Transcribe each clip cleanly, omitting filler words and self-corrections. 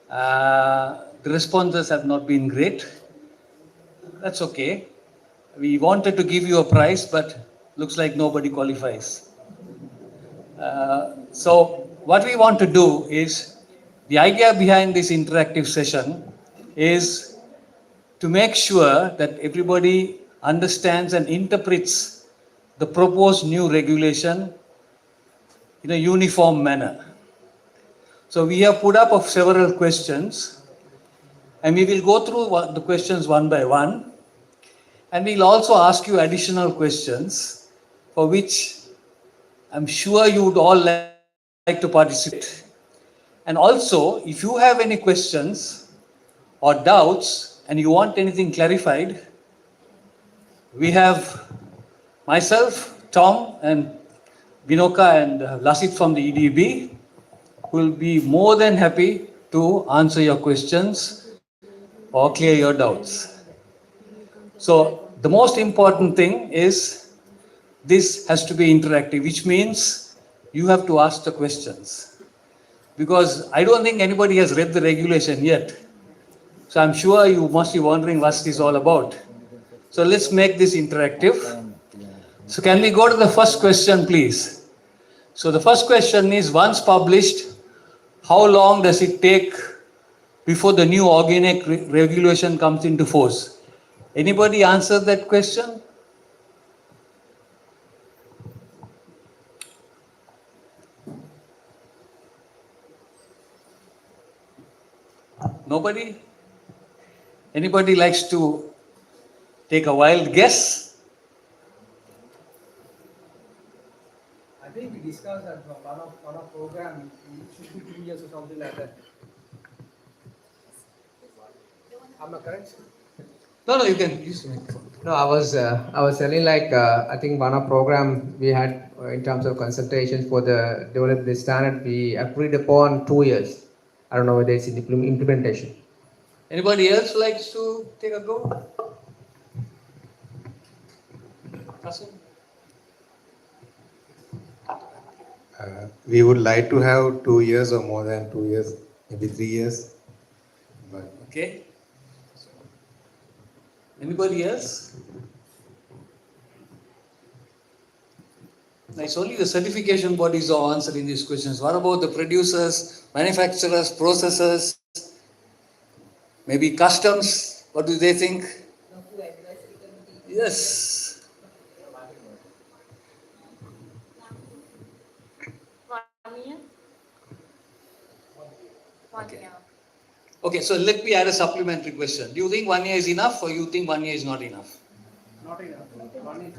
The responses have not been great. That's okay. We wanted to give you a prize, but looks like nobody qualifies. So what we want to do is, the idea behind this interactive session is to make sure that everybody understands and interprets the proposed new regulation in a uniform manner. So we have put up of several questions, and we will go through the questions one by one, and we'll also ask you additional questions for which I'm sure you would all like to participate. And also, if you have any questions or doubts and you want anything clarified, we have myself, Tom, and Vinoka and Lasit from the EDB who will be more than happy to answer your questions or clear your doubts. So the most important thing is this has to be interactive, which means you have to ask the questions. Because I don't think anybody has read the regulation yet. So I'm sure you must be wondering what this is all about. So let's make this interactive. So can we go to the first question, please? So the first question is, once published, how long does it take before the new organic regulation comes into force? Anybody answer that question? Nobody? Anybody likes to take a wild guess? I think we discussed that one of program, it should be 2 years or something like that. Am I correct? No, you can use the microphone. No, I was telling like I think one of program we had in terms of consultations for the develop the standard, we agreed upon 2 years. I don't know whether it's in implementation. Anybody else likes to take a go? We would like to have 2 years or more than 2 years, maybe 3 years. But okay. Anybody else? It's only the certification bodies are answering these questions. What about the producers, manufacturers, processors, maybe customs? What do they think? Yes. 1 year. 1 year. Okay, so let me add a supplementary question. Do you think 1 year is enough, or you think 1 year is not enough? Not enough. 1 year.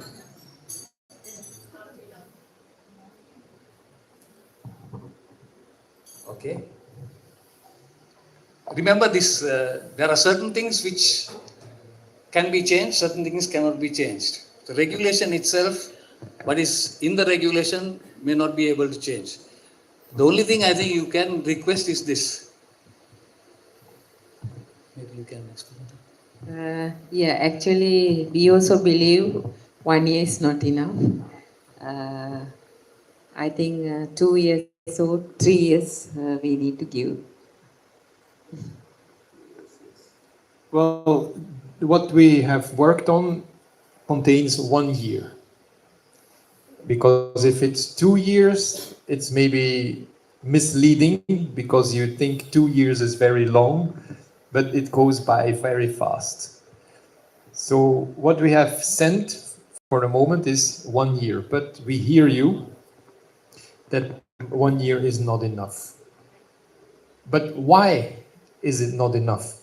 Okay. Remember this, there are certain things which can be changed, certain things cannot be changed. The regulation itself, what is in the regulation may not be able to change. The only thing I think you can request is this. Maybe you can explain. Yeah, actually, we also believe 1 year is not enough. I think 2 years or 3 years we need to give. Well, what we have worked on contains 1 year. Because if it's 2 years, it's maybe misleading because you think 2 years is very long, but it goes by very fast. So what we have sent for the moment is 1 year, but we hear you that 1 year is not enough. But why is it not enough?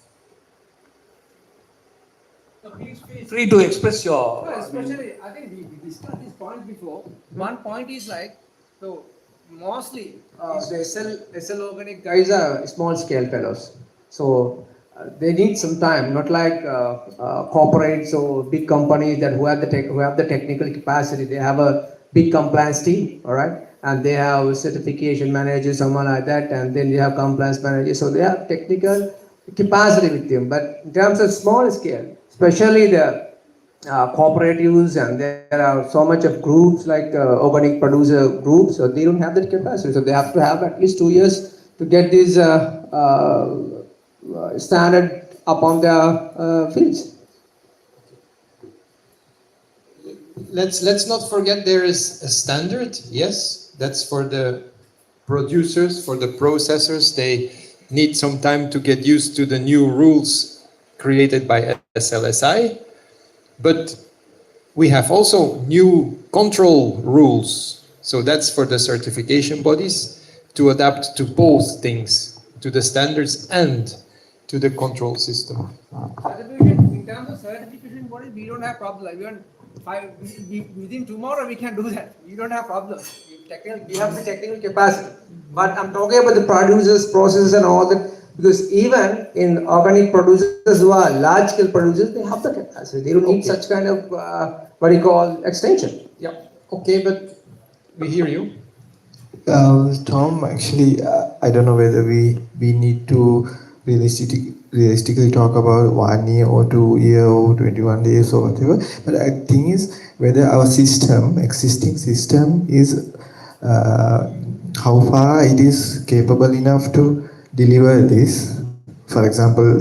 Please feel free to express your... No, especially, I think we discussed this point before. One point is like, so mostly the SL organic guys are small scale fellows. So they need some time, not like corporates or big companies that who have the technical capacity. They have a big compliance team, all right, and they have certification managers, someone like that, and then they have compliance managers. So they have technical capacity with them. But in terms of small scale, especially the cooperatives, and there are so much of groups like organic producer groups, so they don't have that capacity. So they have to have at least 2 years to get these standard upon their fields. Let's not forget there is a standard. Yes, that's for the producers, for the processors. They need some time to get used to the new rules created by SLSI. But we have also new control rules. So that's for the certification bodies to adapt to both things, to the standards and to the control system. Certification, in terms of certification bodies, we don't have problem. Within tomorrow we can do that. We don't have problem. We have the technical capacity. But I'm talking about the producers, processes and all that, because even in organic producers who are large scale producers, they have the capacity. They don't need such kind of what you call extension. Yeah, okay, but we hear you. Tom, actually, I don't know whether we need to realistically talk about 1 year or 2 year or 21 days or whatever. But I think is whether our existing system is how far it is capable enough to deliver this. For example,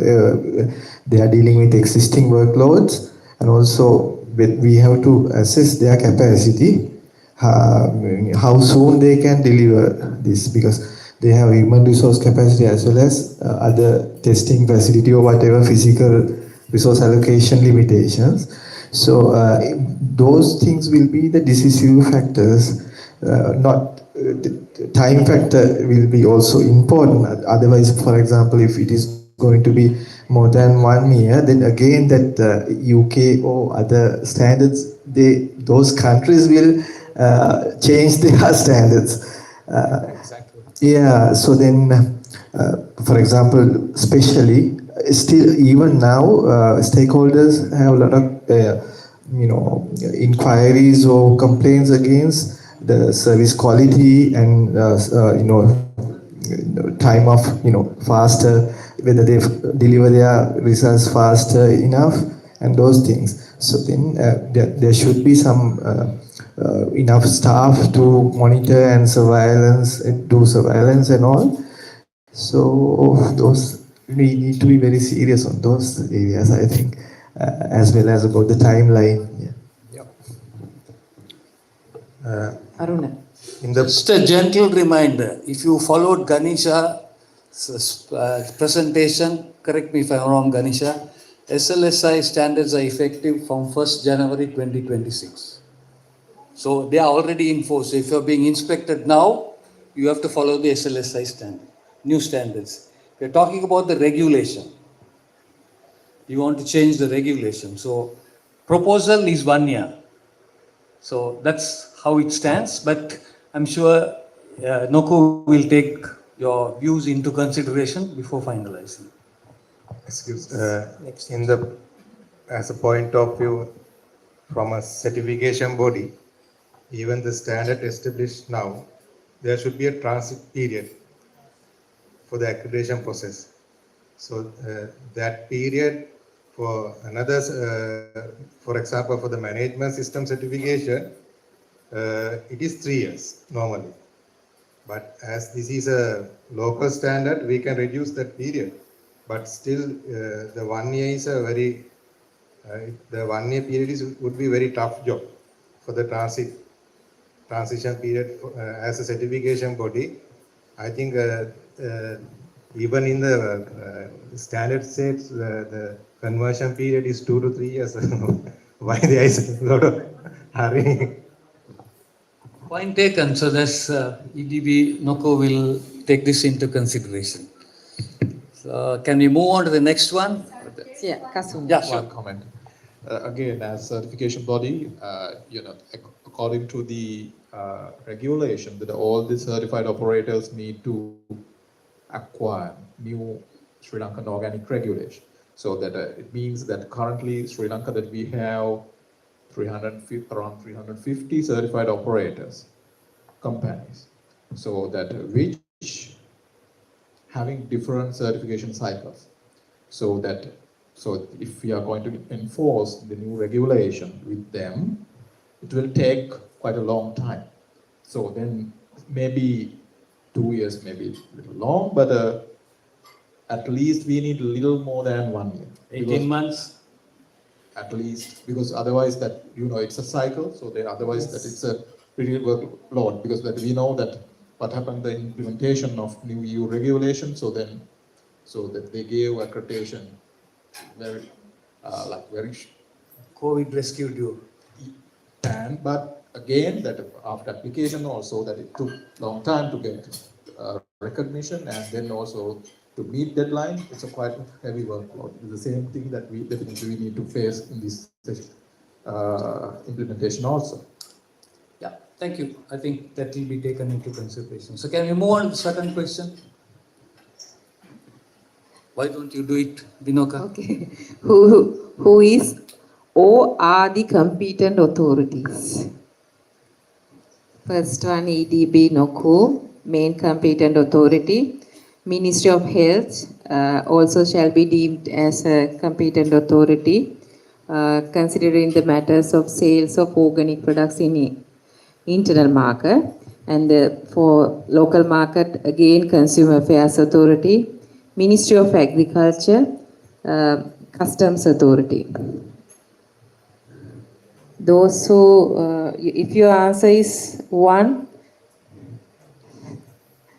they are dealing with existing workloads, and also we have to assess their capacity. How soon they can deliver this, because they have human resource capacity as well as other testing facility or whatever physical resource allocation limitations. So those things will be the decisive factors. Not the time factor will be also important. Otherwise, for example, if it is going to be more than 1 year, then again that UK or other standards, those countries will change their standards. Exactly. Yeah, so then, for example, especially, still even now, stakeholders have a lot of, inquiries or complaints against the service quality and, time of, faster, whether they deliver their results faster enough and those things. So then there should be some enough staff to monitor and do surveillance and all. So those, we need to be very serious on those areas, I think, as well as about the timeline. Yeah. Aruna. Just a gentle reminder, if you followed Ganesha's presentation, correct me if I'm wrong, Ganesha, SLSI standards are effective from 1st January 2026. So they are already in force. If you're being inspected now, you have to follow the SLSI standard, new standards. We're talking about the regulation. You want to change the regulation. So proposal is 1 year. So that's how it stands. But I'm sure Noku will take your views into consideration before finalizing. Excuse. As a point of view from a certification body, even the standard established now, there should be a transit period for the accreditation process. So that period for another, for example, for the management system certification, it is 3 years normally. But as this is a local standard, we can reduce that period. But still, the 1 year is a very, the 1 year period would be very tough job for the transition period as a certification body. I think even in the standard states, the conversion period is 2 to 3 years. Why there is a lot of hurry? Point taken. So that's EDB Noko will take this into consideration. So can we move on to the next one? Yeah, Kasum. Yeah, sure. One comment. Again, as certification body, according to the regulation, that all the certified operators need to acquire new Sri Lankan organic regulation. So that it means that currently Sri Lanka that we have around 350 certified operators, companies. So that which having different certification cycles. So if we are going to enforce the new regulation with them, it will take quite a long time. So then maybe 2 years, maybe a little long, but at least we need a little more than 1 year. 18 months. At least, because otherwise that, it's a cycle, so then otherwise that it's a pretty workload, because that we know that what happened the implementation of new EU regulation, so that they gave accreditation very, very COVID rescued you. but again, that after application also, that it took long time to get recognition, and then also to meet deadline. It's a quite heavy workload. It's the same thing that we definitely need to face in this implementation also. Yeah, thank you. I think that will be taken into consideration. So can we move on to the second question? Why don't you do it, Binoka? Okay. Who is or are the competent authorities? First one, EDB NOCO, main competent authority. Ministry of Health also shall be deemed as a competent authority, considering the matters of sales of organic products in internal market. And for local market, again, Consumer Affairs Authority, Ministry of Agriculture, Customs Authority. Those who, if your answer is 1,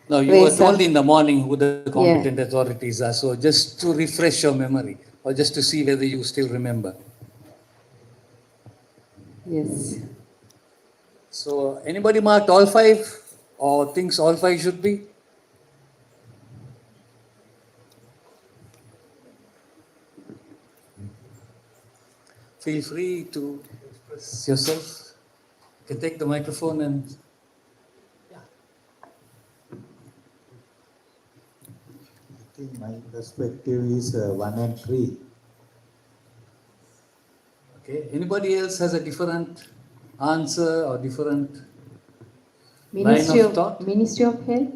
No, you were Raise up. told in the morning who the competent authorities are. So just to refresh your memory, or just to see whether you still remember. yes. So anybody marked all 5 or thinks all 5 should be? Feel free to express yourself. You can take the microphone and I think my perspective is 1 and 3. okay. Anybody else has a different answer or different line of thought? Ministry of Health.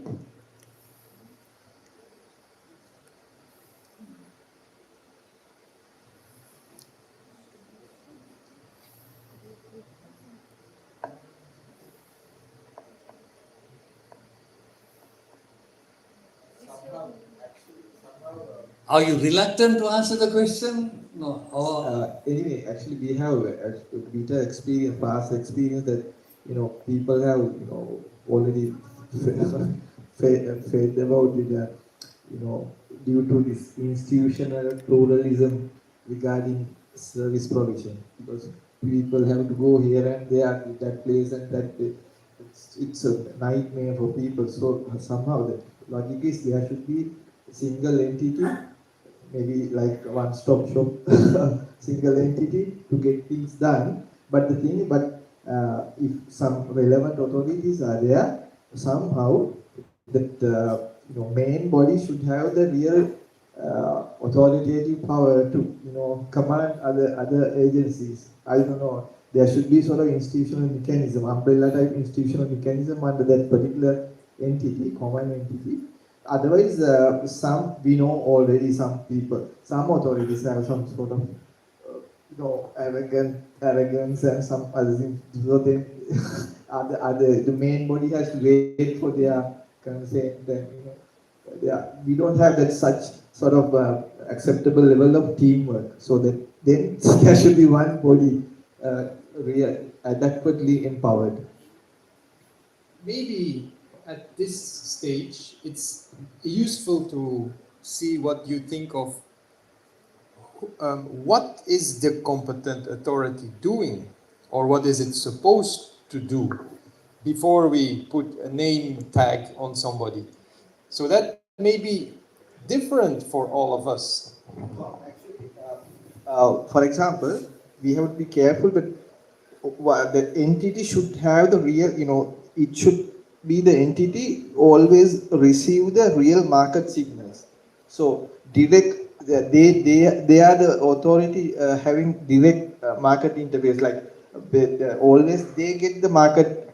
Are you reluctant to answer the question? No. Or Anyway, actually, we have a bitter experience, past experience that people have already fed about it. Due to this institutional pluralism regarding service provision, because people have to go here and there to that place and that place. It's a nightmare for people. So somehow the logic is there should be a single entity, maybe like a one-stop shop, single entity to get things done. But if some relevant authorities are there, somehow that main body should have the real authoritative power to command other agencies. I don't know. There should be sort of institutional mechanism, umbrella type institutional mechanism under that particular entity, common entity. Otherwise, we know already some people, some authorities have some sort of, arrogance and some other things. So then, the main body has to wait for their consent. We don't have that such sort of acceptable level of teamwork. So that then there should be one body adequately empowered. Maybe at this stage, it's useful to see what you think of what is the competent authority doing, or what is it supposed to do, before we put a name tag on somebody. So that may be different for all of us. For example, we have to be careful, but the entity should have the real, it should be the entity always receive the real market signals. So they are the authority having direct market interface, like always they get the market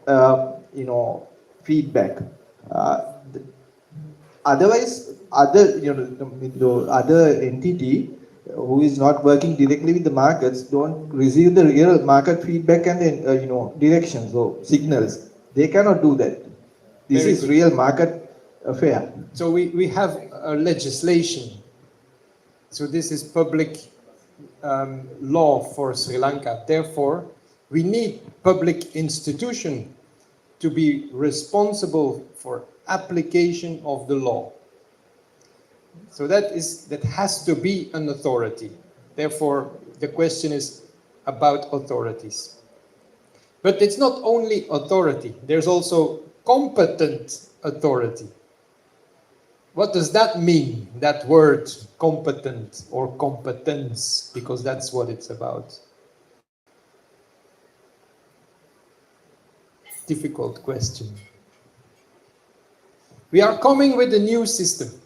feedback. Otherwise, other entity who is not working directly with the markets don't receive the real market feedback and then directions or signals. They cannot do that. This Very is good. real market affair. So we have a legislation. So this is public law for Sri Lanka. Therefore, we need public institution to be responsible for application of the law. So that has to be an authority. Therefore, the question is about authorities. But it's not only authority, there's also competent authority. What does that mean, that word competent or competence? Because that's what it's about. Difficult question. We are coming with a new system.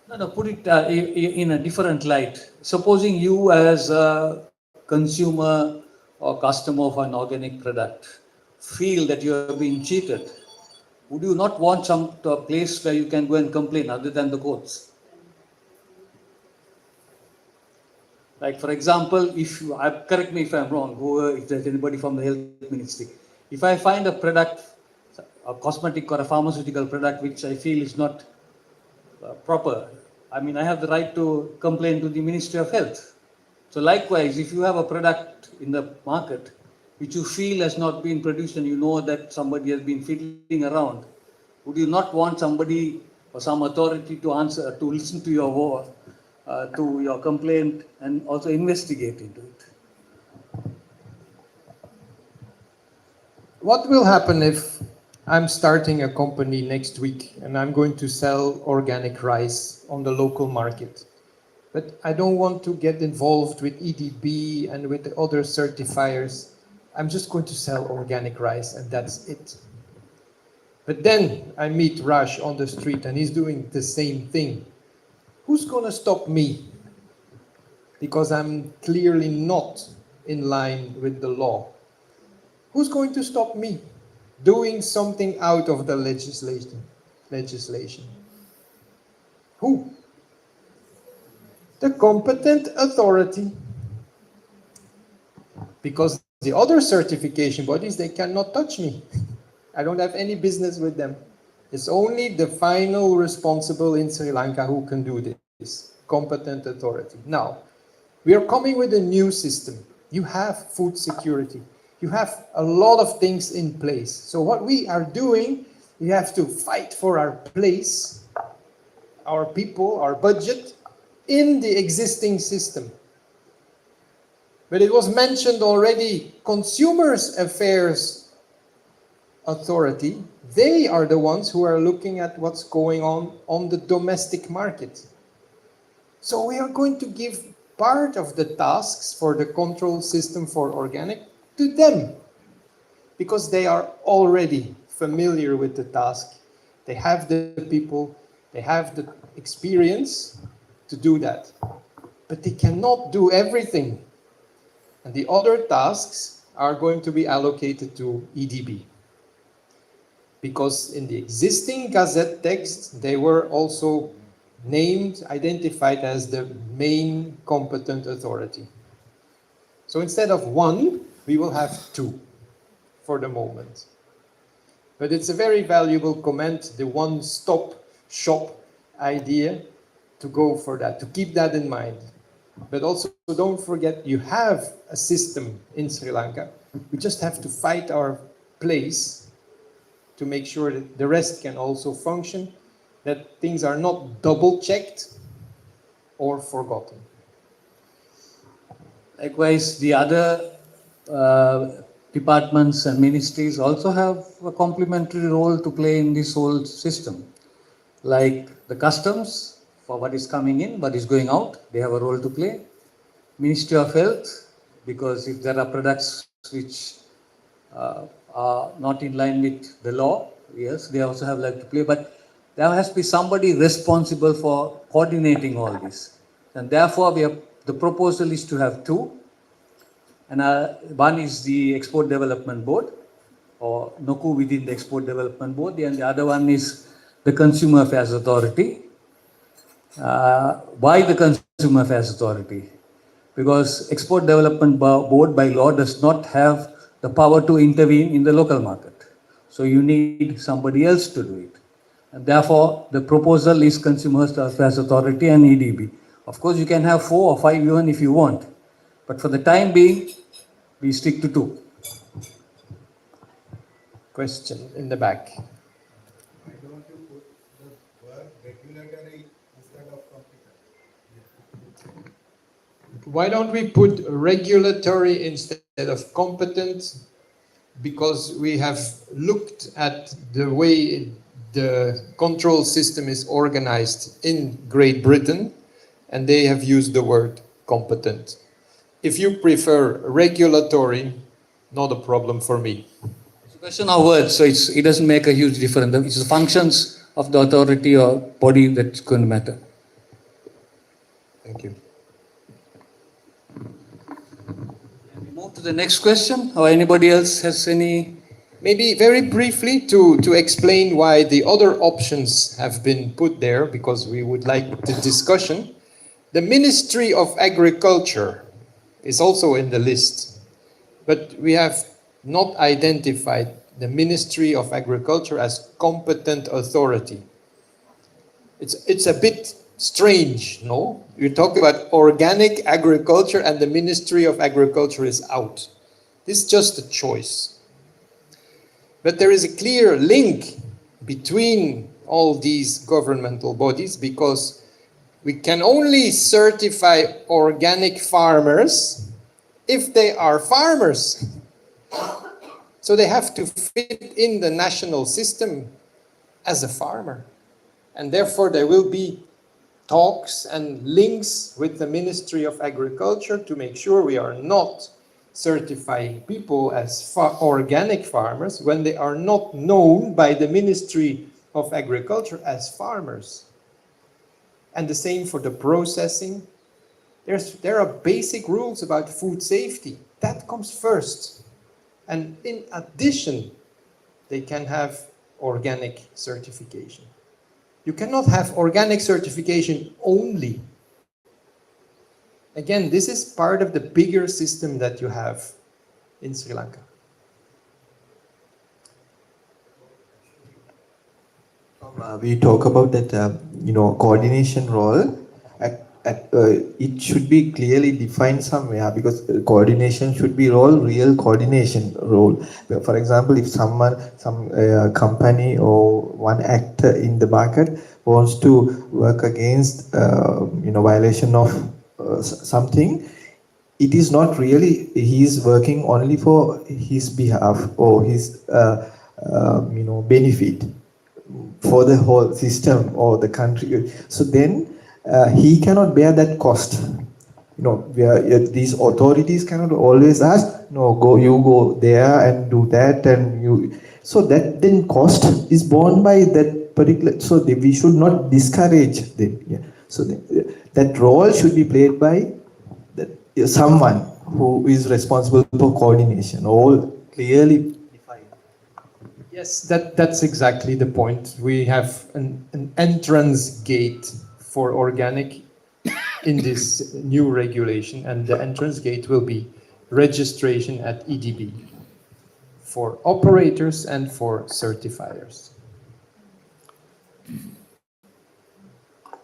No, put it in a different light. Supposing you as a consumer or customer of an organic product feel that you have been cheated, would you not want a place where you can go and complain other than the courts? Like, for example, correct me if I'm wrong, if there's anybody from the health ministry. If I find a product, a cosmetic or a pharmaceutical product, which I feel is not proper, I mean, I have the right to complain to the Ministry of Health. So likewise, if you have a product in the market which you feel has not been produced and you know that somebody has been fiddling around, would you not want somebody or some authority to listen to your complaint and also investigate into it? What will happen if I'm starting a company next week and I'm going to sell organic rice on the local market? But I don't want to get involved with EDB and with the other certifiers. I'm just going to sell organic rice and that's it. But then I meet Raj on the street and he's doing the same thing. Who's going to stop me? Because I'm clearly not in line with the law. Who's going to stop me doing something out of the legislation? Who? The competent authority. Because the other certification bodies, they cannot touch me. I don't have any business with them. It's only the final responsible in Sri Lanka who can do this. Competent authority. Now, we are coming with a new system. You have food security. You have a lot of things in place. So what we are doing, we have to fight for our place, our people, our budget in the existing system. But it was mentioned already, Consumers Affairs Authority, they are the ones who are looking at what's going on the domestic market. So we are going to give part of the tasks for the control system for organic to them, because they are already familiar with the task. They have the people, they have the experience to do that. But they cannot do everything. And the other tasks are going to be allocated to EDB. Because in the existing Gazette text, they were also identified as the main competent authority. So instead of one, we will have two for the moment. But it's a very valuable comment, the one-stop shop idea, to go for that, to keep that in mind. But also don't forget, you have a system in Sri Lanka. We just have to fight our place to make sure that the rest can also function, that things are not double-checked or forgotten. Likewise, the other departments and ministries also have a complementary role to play in this whole system. Like the customs, for what is coming in, what is going out, they have a role to play. Ministry of Health, because if there are products which are not in line with the law, yes, they also have to play. But there has to be somebody responsible for coordinating all this. And therefore, the proposal is to have two. And one is the Export Development Board, or NOKU within the Export Development Board, and the other one is the Consumer Affairs Authority. Why the Consumer Affairs Authority? Because Export Development Board by law does not have the power to intervene in the local market. So you need somebody else to do it. And therefore, the proposal is Consumer Affairs Authority and EDB. Of course, you can have 4 or 5 even if you want. But for the time being, we stick to 2. Question in the back. Why don't you put the word regulatory instead of competent? Why don't we put regulatory instead of competent? Because we have looked at the way the control system is organized in Great Britain, and they have used the word competent. If you prefer regulatory, not a problem for me. It's a question of words, so it doesn't make a huge difference. It's the functions of the authority or body that's going to matter. Thank you. Move to the next question, or anybody else has any? Maybe very briefly to explain why the other options have been put there, because we would like the discussion. The Ministry of Agriculture is also in the list, but we have not identified the Ministry of Agriculture as competent authority. It's a bit strange, no? You talk about organic agriculture and the Ministry of Agriculture is out. This is just a choice. But there is a clear link between all these governmental bodies, because we can only certify organic farmers if they are farmers. So they have to fit in the national system as a farmer. And therefore there will be talks and links with the Ministry of Agriculture to make sure we are not certifying people as organic farmers when they are not known by the Ministry of Agriculture as farmers. And the same for the processing. There are basic rules about food safety. That comes first. And in addition, they can have organic certification. You cannot have organic certification only. Again, this is part of the bigger system that you have in Sri Lanka. We talk about that, coordination role. It should be clearly defined somewhere, because coordination should be real coordination role. For example, if some company or one actor in the market wants to work against, violation of something, it is not really he is working only for his behalf or his benefit for the whole system or the country. So then he cannot bear that cost. These authorities cannot always ask, no, you go there and do that, and you. So that then cost is borne by that particular. So we should not discourage them. Yeah. So that role should be played by someone who is responsible for coordination, all clearly defined. Yes, that's exactly the point. We have an entrance gate for organic in this new regulation, and the entrance gate will be registration at EDB for operators and for certifiers.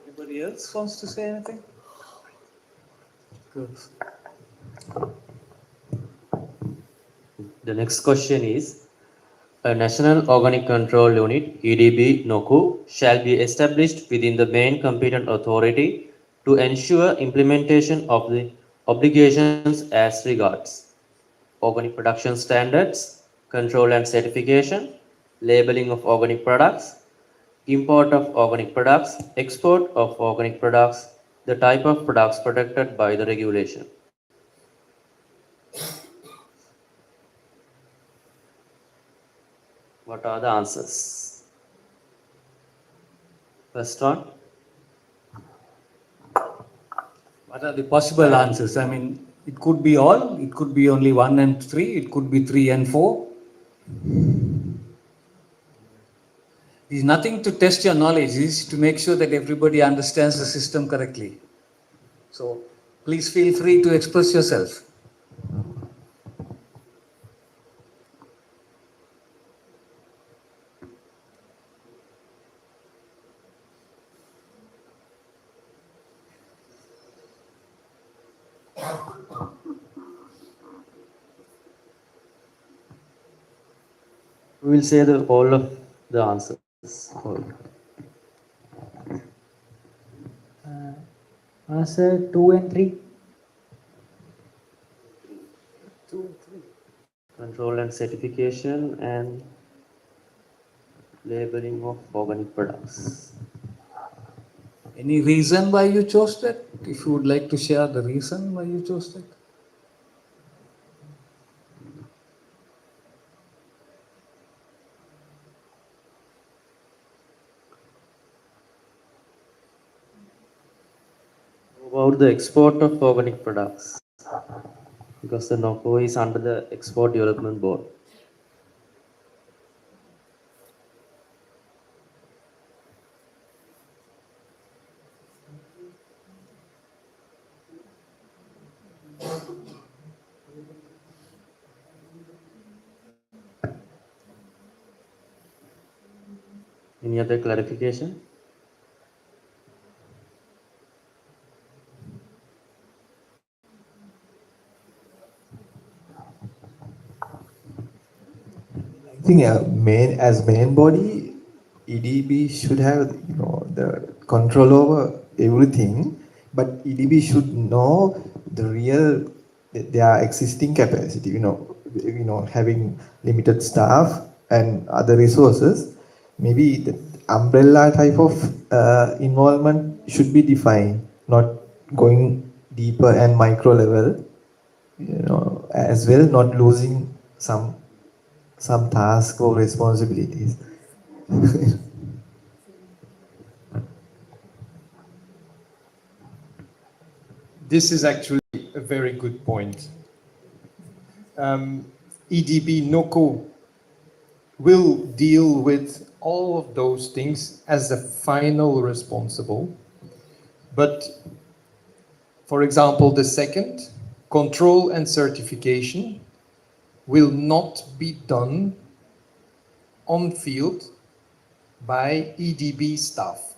Anybody else wants to say anything? Good. The next question is, a National Organic Control Unit, EDB NOCU, shall be established within the main competent authority to ensure implementation of the obligations as regards organic production standards, control and certification, labeling of organic products, import of organic products, export of organic products, the type of products protected by the regulation. What are the answers? First one. What are the possible answers? I mean, it could be all, it could be only 1 and 3, it could be 3 and 4. There's nothing to test your knowledge, it's to make sure that everybody understands the system correctly. So please feel free to express yourself. We will say all of the answers. Answer 2 and 3. Control and certification and labeling of organic products. Any reason why you chose that? If you would like to share the reason why you chose that. About the export of organic products, because the NOCO is under the Export Development Board. Any other clarification? I think main body, EDB should have the control over everything, but EDB should know the real their existing capacity. Having limited staff and other resources, maybe the umbrella type of involvement should be defined, not going deeper and micro level. As well, not losing some task or responsibilities. This is actually a very good point. EDB NOCO will deal with all of those things as a final responsible. But, for example, the second, control and certification, will not be done on field by EDB staff.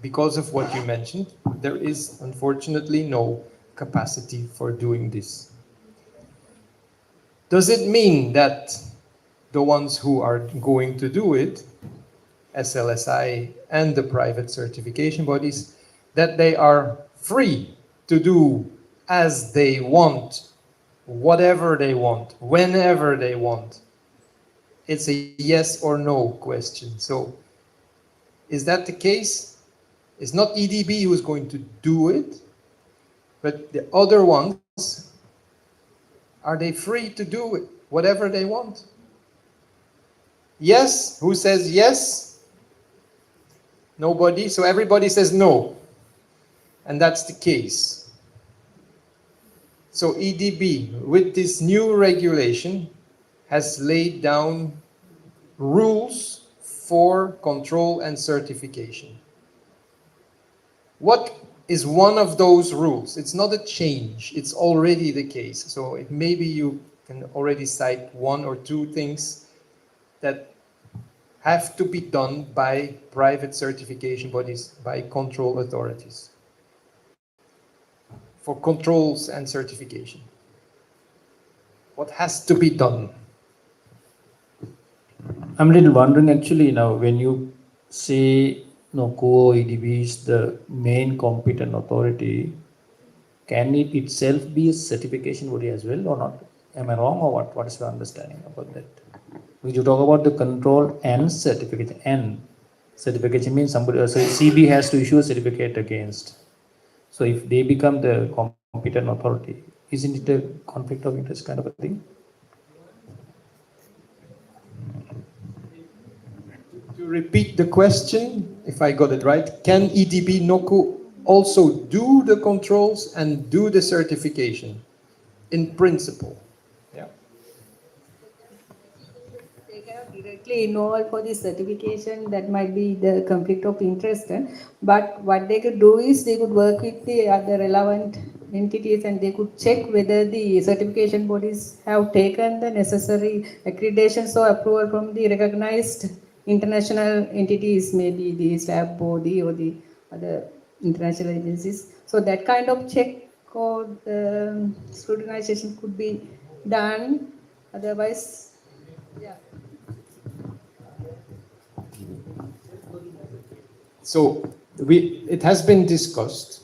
Because of what you mentioned, there is unfortunately no capacity for doing this. Does it mean that the ones who are going to do it, SLSI and the private certification bodies, that they are free to do as they want, whatever they want, whenever they want? It's a yes or no question. So is that the case? It's not EDB who's going to do it, but the other ones, are they free to do it, whatever they want? Yes? Who says yes? Nobody? So everybody says no. And that's the case. So EDB, with this new regulation, has laid down rules for control and certification. What is one of those rules? It's not a change, it's already the case. So maybe you can already cite one or two things that have to be done by private certification bodies, by control authorities, for controls and certification. What has to be done? I'm a little wondering actually now when you say NOCO EDB is the main competent authority, can it itself be a certification body as well or not? Am I wrong or what? What is your understanding about that? When you talk about the control and certification means somebody, so CB has to issue a certificate against. So if they become the competent authority, isn't it a conflict of interest kind of a thing? To repeat the question, if I got it right, can EDB NOCO also do the controls and do the certification in principle? Yeah. They cannot directly involve for the certification, that might be the conflict of interest. But what they could do is they could work with the other relevant entities and they could check whether the certification bodies have taken the necessary accreditations or approval from the recognized international entities, maybe the SLAB body or the other international agencies. So that kind of check code scrutinization could be done. Otherwise, yeah. So it has been discussed,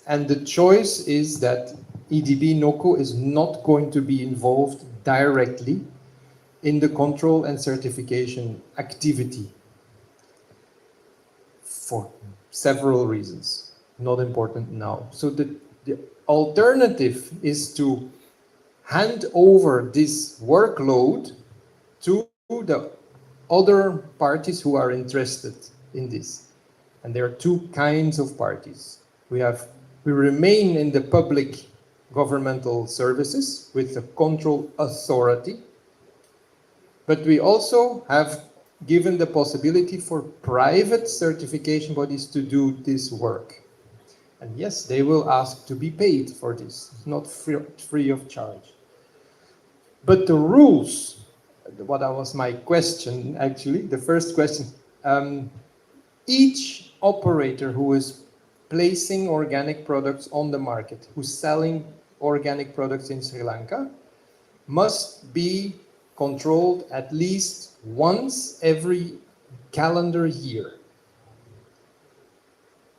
and the choice is that EDB NOCO is not going to be involved directly in the control and certification activity for several reasons, not important now. So the alternative is to hand over this workload to the other parties who are interested in this. And there are two kinds of parties. We remain in the public governmental services with the control authority, but we also have given the possibility for private certification bodies to do this work. And yes, they will ask to be paid for this, not free of charge. But the rules, what was my question actually, the first question, each operator who is placing organic products on the market, who's selling organic products in Sri Lanka, must be controlled at least once every calendar year.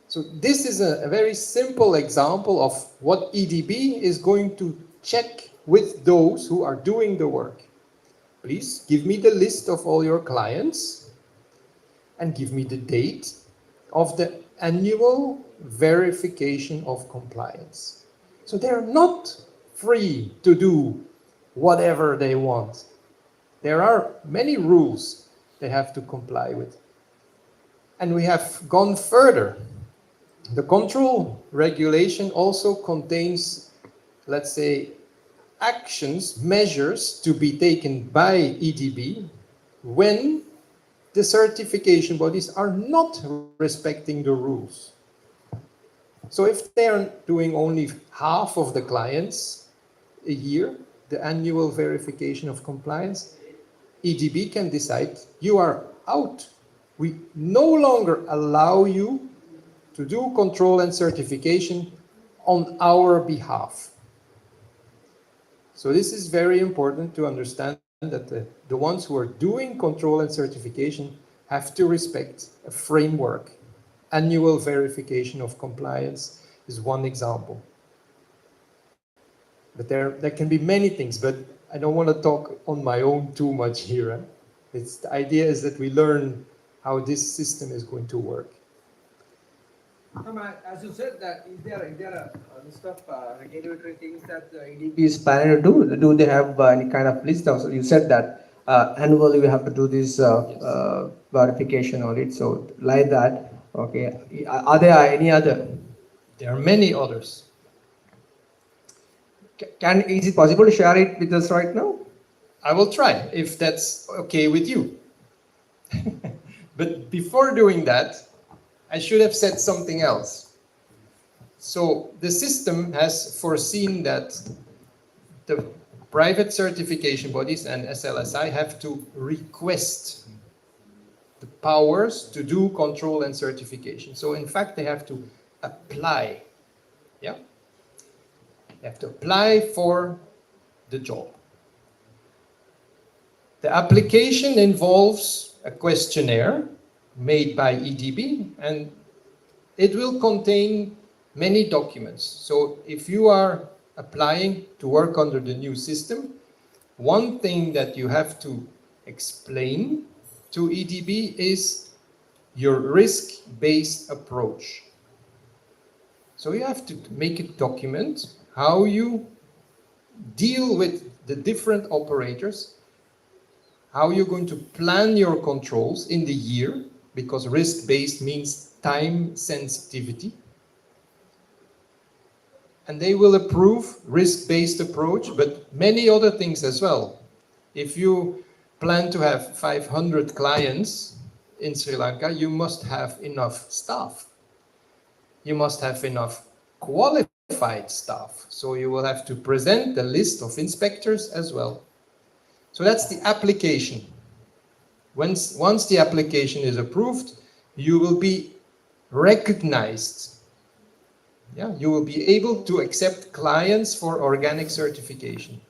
So this is a very simple example of what EDB is going to check with those who are doing the work. Please give me the list of all your clients and give me the date of the annual verification of compliance. So they're not free to do whatever they want. There are many rules they have to comply with. And we have gone further. The control regulation also contains, let's say, actions, measures to be taken by EDB when the certification bodies are not respecting the rules. So if they are doing only half of the clients a year, the annual verification of compliance, EDB can decide, you are out. We no longer allow you to do control and certification on our behalf. So this is very important to understand that the ones who are doing control and certification have to respect a framework. Annual verification of compliance is one example. But there can be many things, but I don't want to talk on my own too much here. The idea is that we learn how this system is going to work. As you said, that is there a list of regulatory things that the EDB is planning to do? Do they have any kind of list? Also, you said that annually we have to do this verification audit. So like that, okay. Are there any other? There are many others. Is it possible to share it with us right now? I will try, if that's okay with you. But before doing that, I should have said something else. So the system has foreseen that the private certification bodies and SLSI have to request the powers to do control and certification. So in fact, they have to apply. Yeah? They have to apply for the job. The application involves a questionnaire made by EDB, and it will contain many documents. So if you are applying to work under the new system, one thing that you have to explain to EDB is your risk-based approach. So you have to make a document how you deal with the different operators, how you're going to plan your controls in the year, because risk-based means time sensitivity. And they will approve risk-based approach, but many other things as well. If you plan to have 500 clients in Sri Lanka, you must have enough staff. You must have enough qualified staff. So you will have to present the list of inspectors as well. So that's the application. Once the application is approved, you will be recognized Yeah, you will be able to accept clients for organic certification.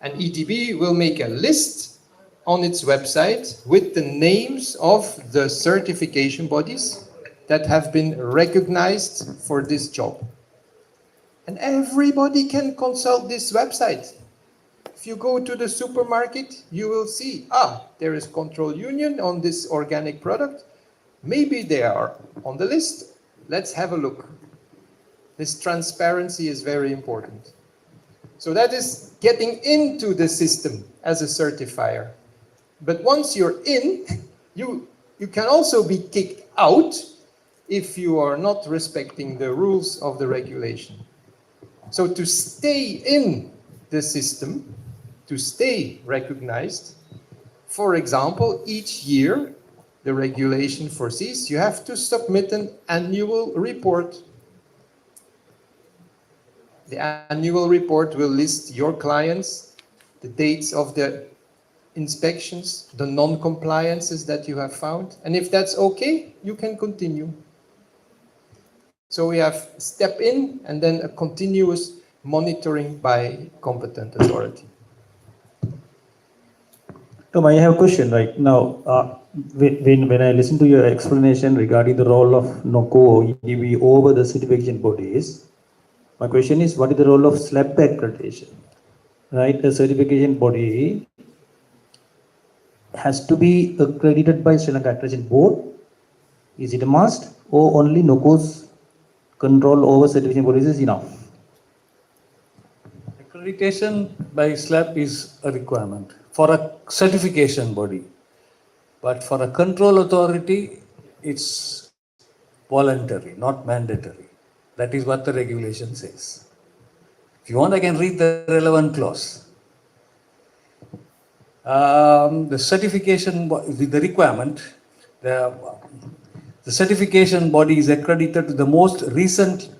And EDB will make a list on its website with the names of the certification bodies that have been recognized for this job. And everybody can consult this website. If you go to the supermarket, you will see, there is Control Union on this organic product. Maybe they are on the list. Let's have a look. This transparency is very important. So that is getting into the system as a certifier. But once you're in, you can also be kicked out if you are not respecting the rules of the regulation. So to stay in the system, to stay recognized, for example, each year, the regulation foresees you have to submit an annual report. The annual report will list your clients, the dates of the inspections, the non-compliances that you have found, and if that's okay, you can continue. So we have step in and then a continuous monitoring by competent authority. Tom, I have a question right now. When I listen to your explanation regarding the role of NOCO EDB over the certification bodies, my question is, what is the role of SLAB accreditation? Right, a certification body has to be accredited by Sri Lanka Accreditation Board. Is it a must, or only NOCO's control over certification bodies is enough? Accreditation by SLAB is a requirement for a certification body. But for a control authority, it's voluntary, not mandatory. That is what the regulation says. If you want, I can read the relevant clause. The certification, the requirement, the certification body is accredited to the most recent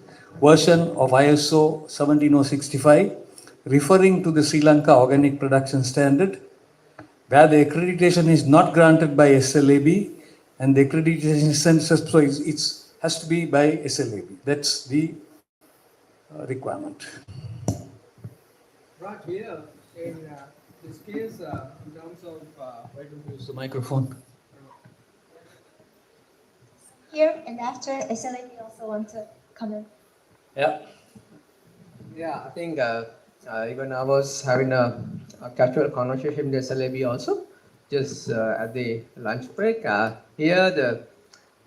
version of ISO 17065, referring to the Sri Lanka Organic Production Standard, where the accreditation is not granted by SLAB, and the accreditation census, so it has to be by SLAB. That's the requirement. Right here, in this case, in terms of Why don't you use the microphone? Here and after, SLAB also want to comment. Yeah. Yeah, I think even I was having a casual conversation with SLAB also, just at the lunch break.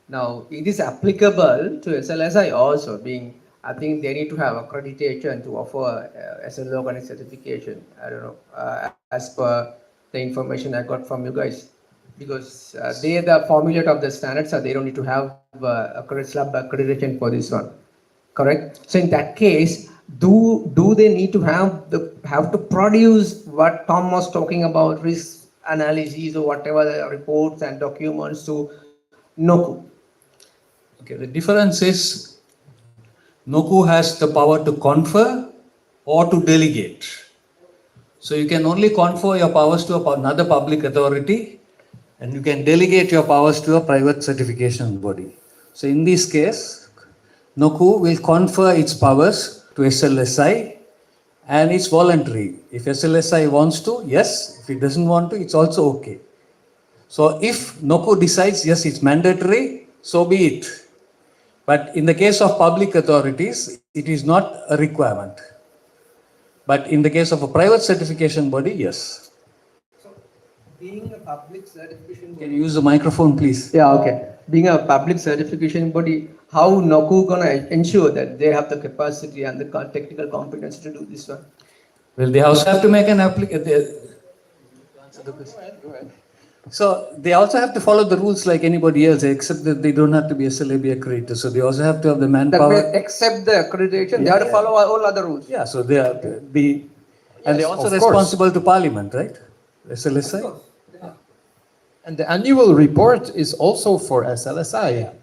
Now it is applicable to SLSI also, being I think they need to have accreditation to offer SL organic certification. I don't know, as per the information I got from you guys, because they are the formulate of the standards, so they don't need to have SLAB accreditation for this one. Correct. So in that case, do they need to have to produce what Tom was talking about, risk analyses or whatever the reports and documents to NOCO? Okay. The difference is NOCO has the power to confer or to delegate. So you can only confer your powers to another public authority, and you can delegate your powers to a private certification body. So in this case, NOCO will confer its powers to SLSI, and it's voluntary. If SLSI wants to, yes. If it doesn't want to, it's also okay. So if NOCO decides, yes, it's mandatory, so be it. But in the case of public authorities, it is not a requirement. But in the case of a private certification body, yes. So being a public certification body, Can you use the microphone, please? yeah, okay. Being a public certification body, how NOCO gonna ensure that they have the capacity and the technical competence to do this one? Well, they also have to make an application. So they also have to follow the rules like anybody else, except that they don't have to be SLAB accredited. So they also have to have the That manpower. means except the accreditation, they have to follow all other rules. Yeah, so they are and they're Yes, also of responsible to Parliament, right? SLSI. And the annual report is also for SLSI.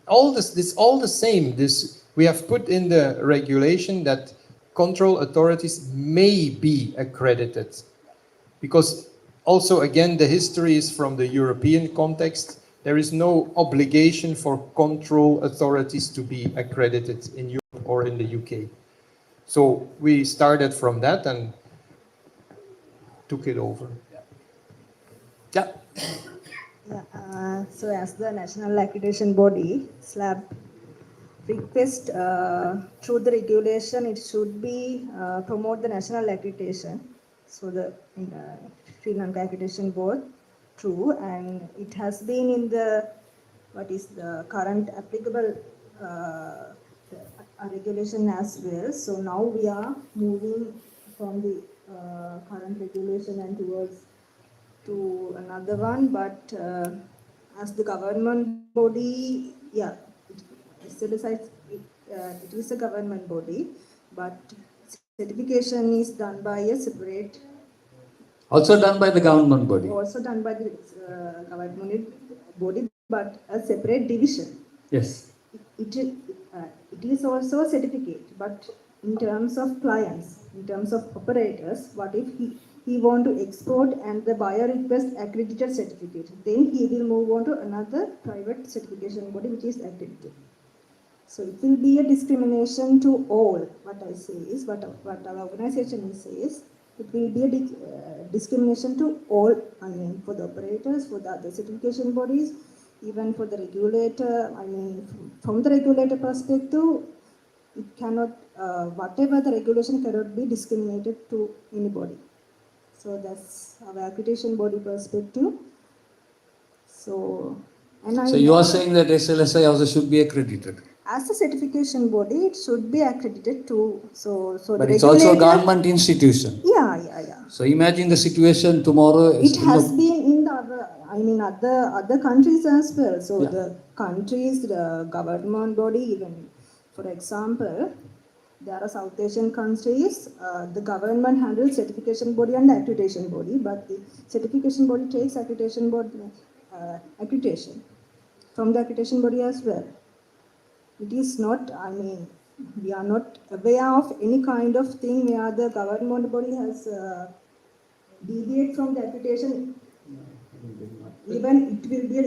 All this all the same. This we have put in the regulation that control authorities may be accredited, because also again the history is from the European context. There is no obligation for control authorities to be accredited in Europe or in the UK. So we started from that and took it over. Yeah. Yeah, so as the national accreditation body, SLAB request through the regulation, it should be promote the national accreditation. So the Sri Lanka Accreditation Board, true, and it has been in the what is the current applicable regulation as well. So now we are moving from the current regulation and towards to another one, but as the government body, yeah, it is a government body, but certification is done by a separate. Also done by the government body. Also done by the government body, but a separate division. Yes. It is also a certificate, but in terms of clients, in terms of operators, what if he want to export and the buyer requests accredited certificate, then he will move on to another private certification body which is accredited. So it will be a discrimination to all. What I say is, what our organization says, it will be a discrimination to all, I mean for the operators, for the other certification bodies, even for the regulator. I mean from the regulator perspective, it cannot, whatever the regulation cannot be discriminated to anybody. So that's our accreditation body perspective. So, So you are saying that SLSI also should be accredited? As a certification body, it should be accredited to. So but it's also a government institution. Yeah. So imagine the situation tomorrow. It has been in the other countries as well. So the countries, the government body, even for example, there are South Asian countries, the government handles certification body and accreditation body, but the certification body takes accreditation body accreditation from the accreditation body as well. It is not, I mean, we are not aware of any kind of thing where the government body has deviated from the accreditation. Even it will be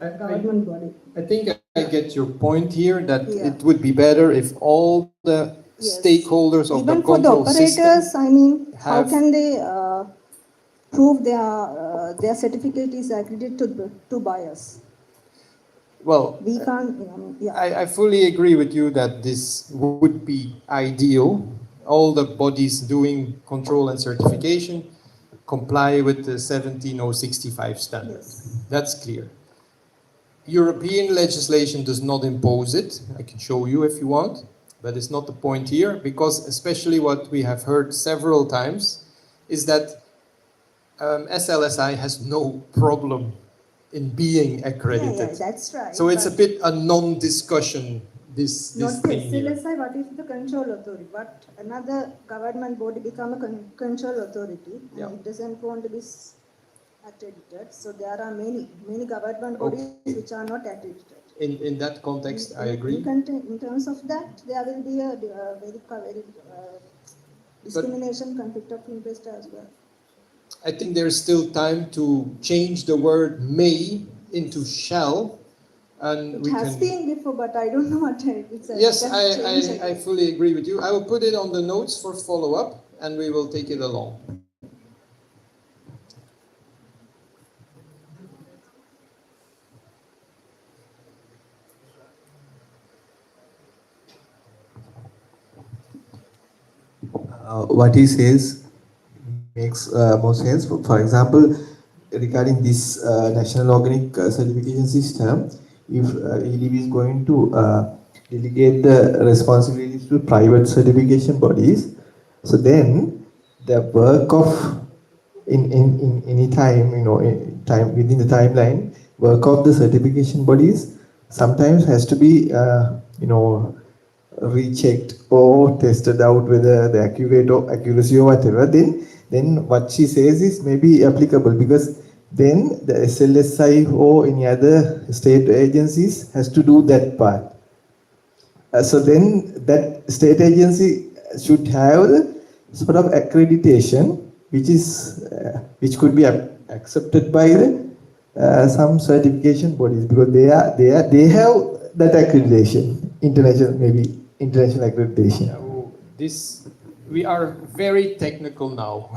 a government body. I think I get your point here that it would be better if all the stakeholders of even the control for the operators, system I mean, how can they prove their certificate is accredited to buyers? Well, we can't. I fully agree with you that this would be ideal. All the bodies doing control and certification comply with the 17065 standard. Yes. That's clear. European legislation does not impose it. I can show you if you want, but it's not the point here, because especially what we have heard several times is that SLSI has no problem in being accredited. Yeah, that's right. So it's a bit a non-discussion, this not thing here. SLSI, what is the control authority? But another government body become a control authority, and it doesn't want to be accredited. So there are many government bodies which are not accredited. In that context, I agree. In terms of that, there will be a very discrimination, conflict of interest as well. I think there is still time to change the word may into shall, and it has been before, but I don't know what it's. Yes, I fully agree with you. I will put it on the notes for follow-up, and we will take it along. What he says makes more sense. For example, regarding this national organic certification system, if EDB is going to delegate the responsibilities to private certification bodies, so then the work of in any time, within the timeline, work of the certification bodies sometimes has to be rechecked or tested out whether the accuracy or whatever. Then what she says is maybe applicable, because then the SLSI or any other state agencies has to do that part. So then that state agency should have sort of accreditation which could be accepted by the some certification bodies because they have that accreditation, international, maybe international accreditation. So this, we are very technical now.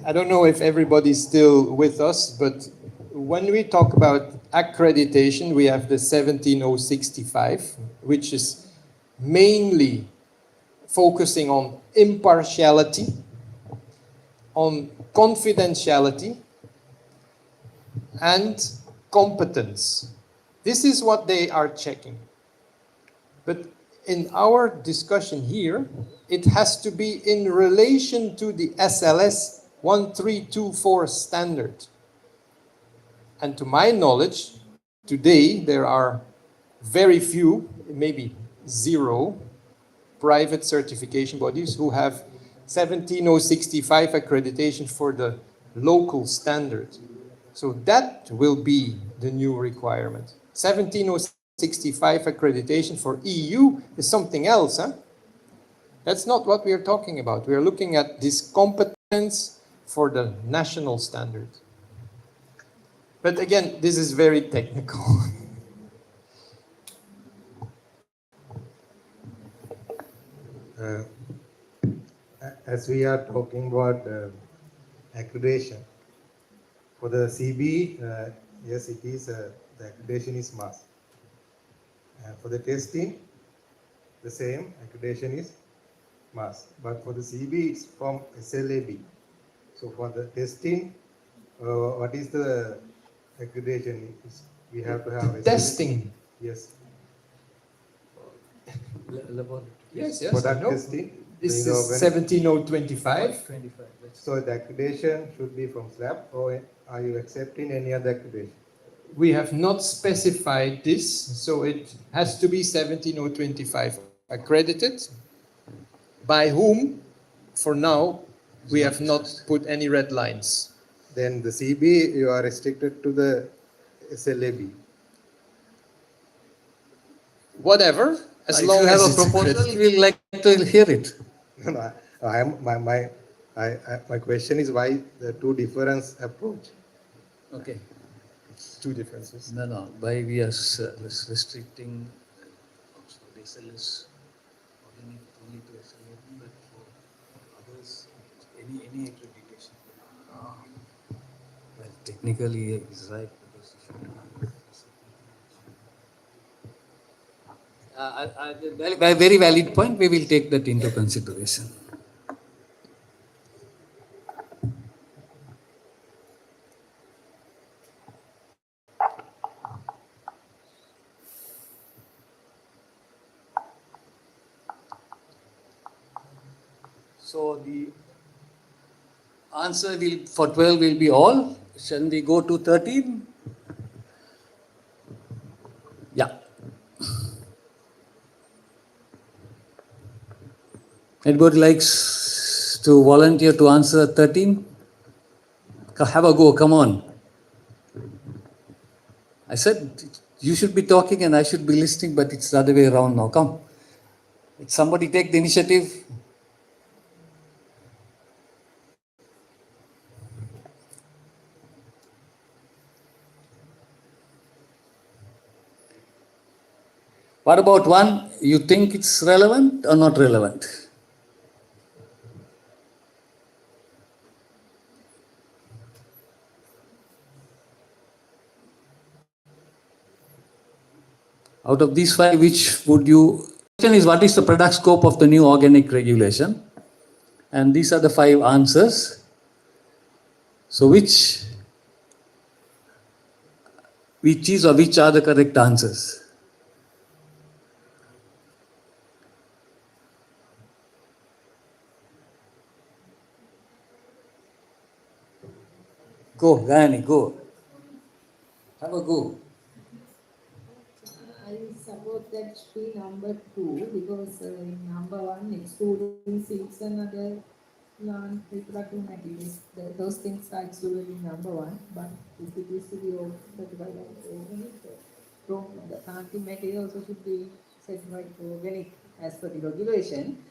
I don't know if everybody's still with us, but when we talk about accreditation, we have the 17065, which is mainly focusing on impartiality, on confidentiality, and competence. This is what they are checking. But in our discussion here, it has to be in relation to the SLS 1324 standard. And to my knowledge, today there are very few, maybe zero, private certification bodies who have 17065 accreditation for the local standard. So that will be the new requirement. 17065 accreditation for EU is something else. Huh? That's not what we are talking about. We are looking at this competence for the national standard. But again, this is very technical. As we are talking about accreditation, for the CB, yes, it is, the accreditation is must. For the testing, the same, accreditation is must. But for the CB, it's from SLAB. So for the testing, what is the accreditation? We have to have Testing. Yes. Yes, yes. Product no. testing. This is 17025. So the accreditation should be from SLAB, or are you accepting any other accreditation? We have not specified this, so it has to be 17025 accredited. By whom? For now, we have not put any red lines. Then the CB, you are restricted to the SLAB. Whatever, as If long you as have a it's proposal, accredited. we'll like to hear it. No, my question is why the two different approach? Okay. Two differences. No. Why we are restricting also the SLS only to SLS, but for others, any accreditation. Well, technically, it's right because a very valid point. We will take that into consideration. So the answer will for 12 will be all. Shall we go to 13? Yeah. Anybody likes to volunteer to answer 13? Have a go, come on. I said you should be talking and I should be listening, but it's the other way around now. Come. Somebody take the initiative. What about one? You think it's relevant or not relevant? Out of these five, which would you... Question is, what is the product scope of the new organic regulation? And these are the five answers. So which is or which are the correct answers? Go, Gayani, go. Have a go. I support that should be number 2 because in number 1 excluding seeds and other non-reproductive materials, those things are excluded in number 1. But if it is to be certified as organic, the planting material also should be certified organic as per the regulation.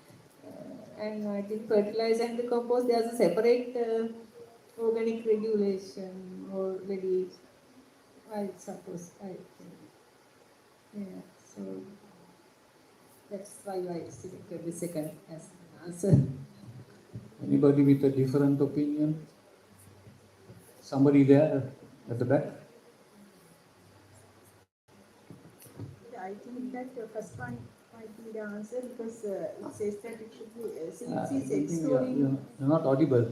And I think fertilizer and the compost, there's a separate organic regulation. already, I suppose, yeah, so that's why I selected the second as an answer. Anybody with a different opinion? Somebody there at the back? I think that the first one might be the answer because it says that it should be since it's excluding. You're not audible.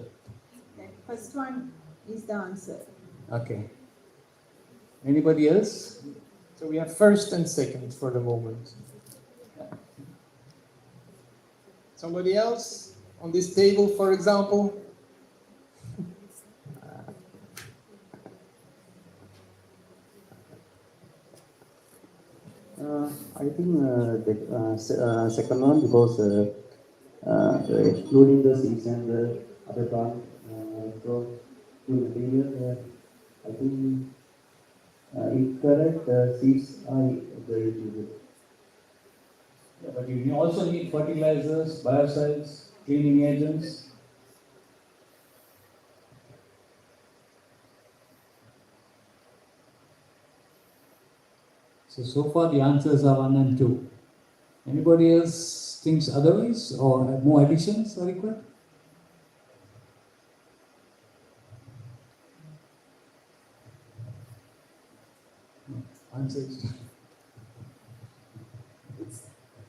That first one is the answer. Okay. Anybody else? So we have first and second for the moment. Somebody else on this table, for example? I think the second one because excluding the seeds and the other plant from the material, I think incorrect seeds are very good. Yeah, but you also need fertilizers, biocides, cleaning agents. So far the answers are 1 and 2. Anybody else thinks otherwise or more additions are required? No. Answer is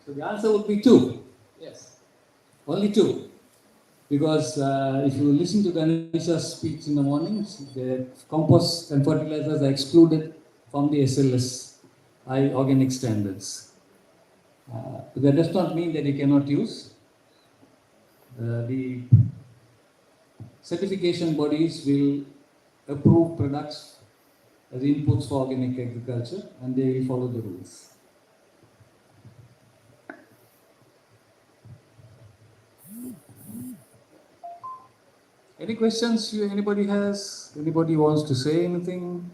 so the answer would be 2. Yes. Only 2. Because if you listen to Ganesha's speech in the morning, the compost and fertilizers are excluded from the SLS high organic standards. That does not mean that you cannot use. The certification bodies will approve products as inputs for organic agriculture and they will follow the rules. Any questions anybody has? Anybody wants to say anything?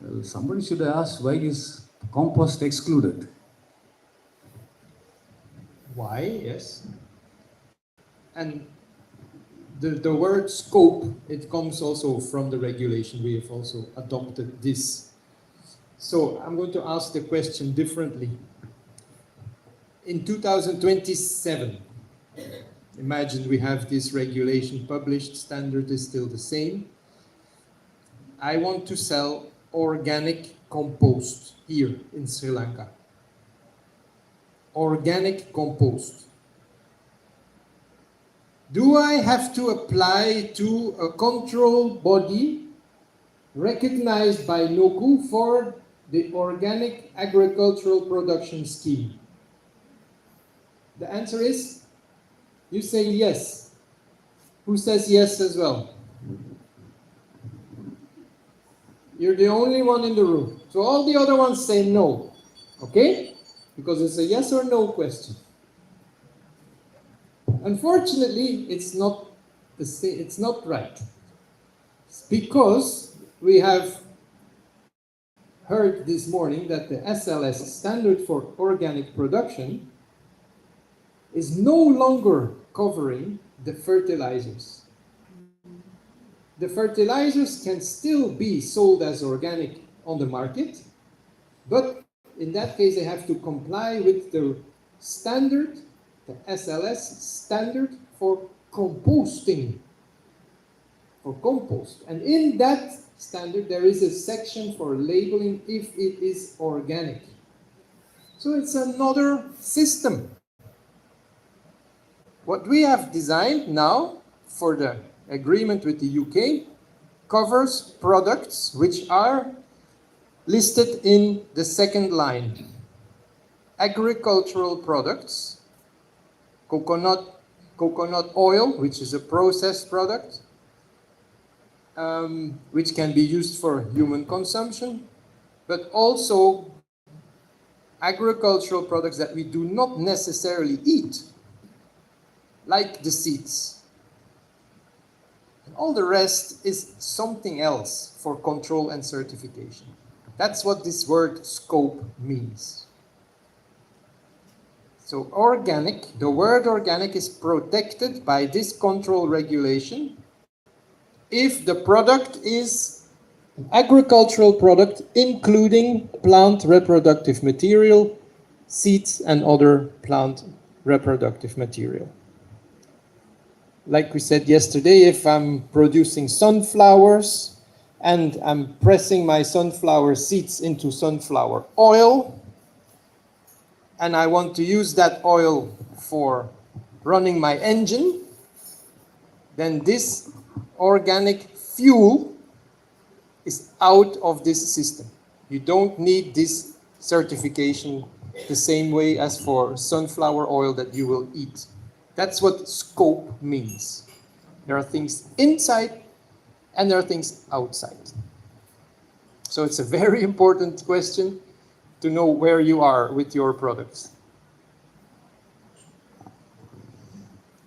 Well, somebody should ask why is compost excluded? Why? Yes. And the word scope, it comes also from the regulation. We have also adopted this. So I'm going to ask the question differently. In 2027, imagine we have this regulation published, standard is still the same. I want to sell organic compost here in Sri Lanka. Organic compost. Do I have to apply to a control body recognized by NOKU for the Organic Agricultural Production Scheme? The answer is, you say yes. Who says yes as well? You're the only one in the room. So all the other ones say no. Okay? Because it's a yes or no question. Unfortunately, it's not right. It's because we have heard this morning that the SLS standard for organic production is no longer covering the fertilizers. The fertilizers can still be sold as organic on the market, but in that case they have to comply with the standard, the SLS standard for composting, for compost. And in that standard there is a section for labeling if it is organic. So it's another system. What we have designed now for the agreement with the UK covers products which are listed in the second line. Agricultural products, coconut oil, which is a processed product, which can be used for human consumption, but also agricultural products that we do not necessarily eat, like the seeds. And all the rest is something else for control and certification. That's what this word scope means. So organic, the word organic is protected by this control regulation if the product is an agricultural product, including plant reproductive material, seeds and other plant reproductive material. Like we said yesterday, if I'm producing sunflowers and I'm pressing my sunflower seeds into sunflower oil, and I want to use that oil for running my engine, then this organic fuel is out of this system. You don't need this certification the same way as for sunflower oil that you will eat. That's what scope means. There are things inside and there are things outside. So it's a very important question to know where you are with your products.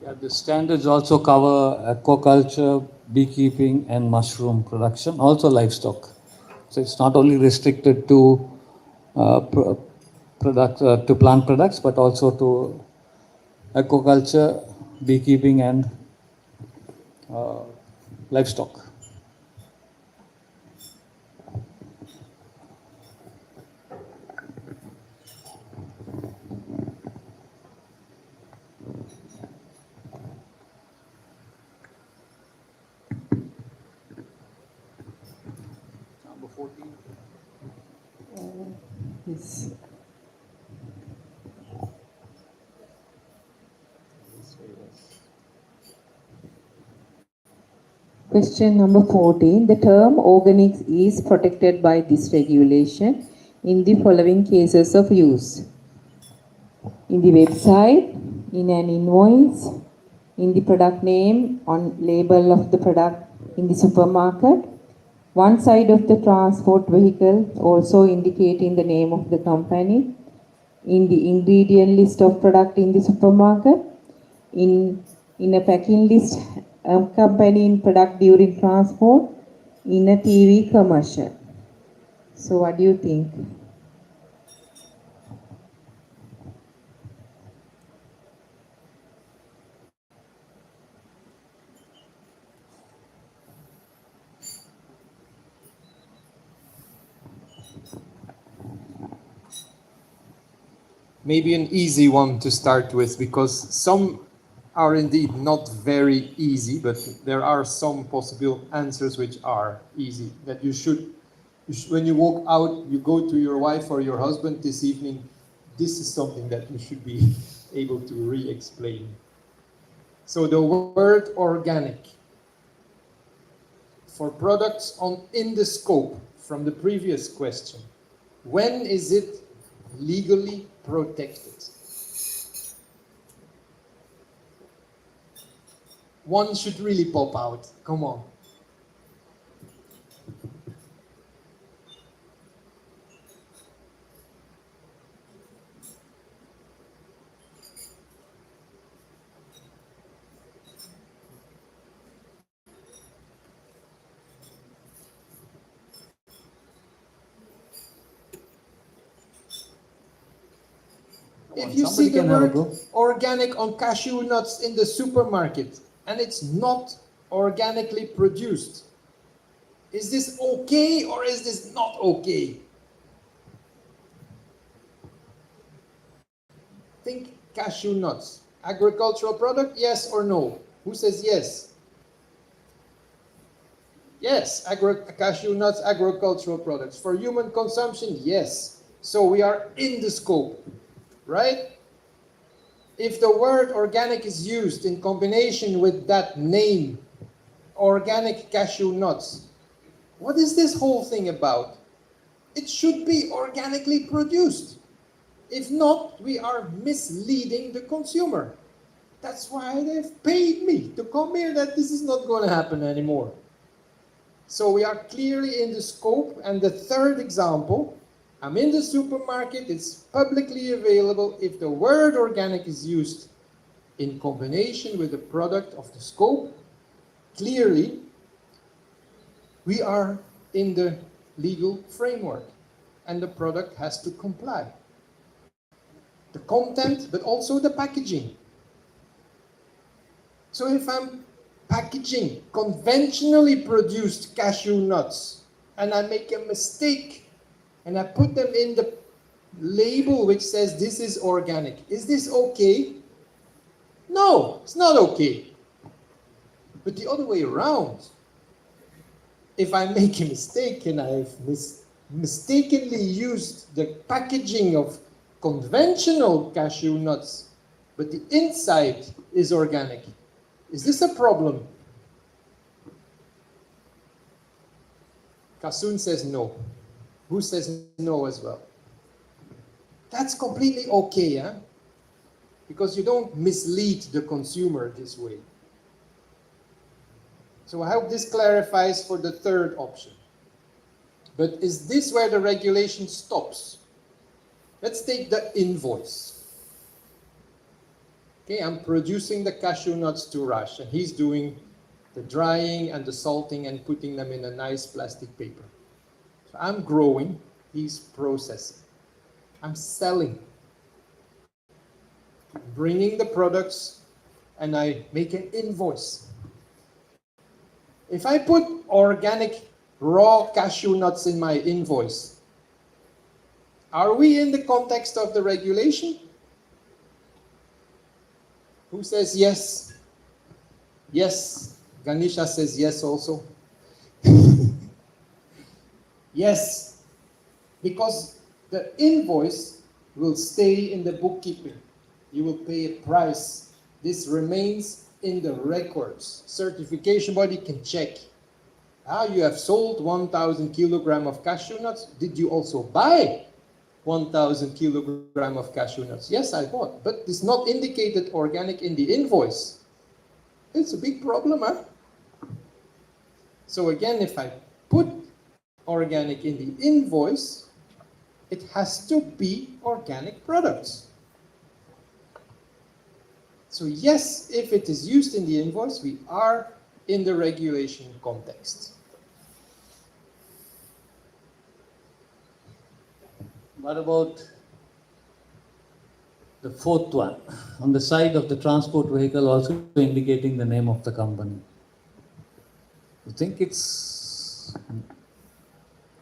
Yeah, the standards also cover aquaculture, beekeeping, and mushroom production, also livestock. So it's not only restricted to to plant products, but also to aquaculture, beekeeping, and livestock. Number 14. Yes. Question number 14. The term organics is protected by this regulation in the following cases of use: in the website, in an invoice, in the product name on label of the product in the supermarket, one side of the transport vehicle also indicating the name of the company, in the ingredient list of product in the supermarket, in a packing list accompanying product during transport, in a TV commercial. So what do you think? Maybe an easy one to start with, because some are indeed not very easy, but there are some possible answers which are easy. That you should, when you walk out, you go to your wife or your husband this evening, this is something that you should be able to re-explain. So the word organic for products in the scope from the previous question, when is it legally protected? One should really pop out. Come on. If you see the word organic on cashew nuts in the supermarket and it's not organically produced, is this okay or is this not okay? Think cashew nuts. Agricultural product, yes or no? Who says yes? Yes, cashew nuts, agricultural products. For human consumption, yes. So we are in the scope. Right? If the word organic is used in combination with that name, organic cashew nuts, what is this whole thing about? It should be organically produced. If not, we are misleading the consumer. That's why they've paid me to come here, that this is not going to happen anymore. So we are clearly in the scope. And the third example, I'm in the supermarket, it's publicly available. If the word organic is used in combination with the product of the scope, clearly we are in the legal framework and the product has to comply. The content, but also the packaging. So if I'm packaging conventionally produced cashew nuts and I make a mistake and I put them in the label which says this is organic, is this okay? No, it's not okay. But the other way around, if I make a mistake and I've mistakenly used the packaging of conventional cashew nuts, but the inside is organic, is this a problem? Kasun says no. Who says no as well? That's completely okay, huh? Because you don't mislead the consumer this way. So I hope this clarifies for the third option. But is this where the regulation stops? Let's take the invoice. Okay, I'm producing the cashew nuts to Raj, and he's doing the drying and the salting and putting them in a nice plastic paper. So I'm growing, he's processing. I'm selling, bringing the products, and I make an invoice. If I put organic raw cashew nuts in my invoice, are we in the context of the regulation? Who says yes? Yes. Ganesha says yes also. Yes, because the invoice will stay in the bookkeeping. You will pay a price. This remains in the records. Certification body can check. You have sold 1,000 kilogram of cashew nuts. Did you also buy 1,000 kilogram of cashew nuts? Yes, I bought, but it's not indicated organic in the invoice. It's a big problem, huh? So again, if I put organic in the invoice, it has to be organic products. So yes, if it is used in the invoice, we are in the regulation context. What about the fourth one? On the side of the transport vehicle also indicating the name of the company. You think it's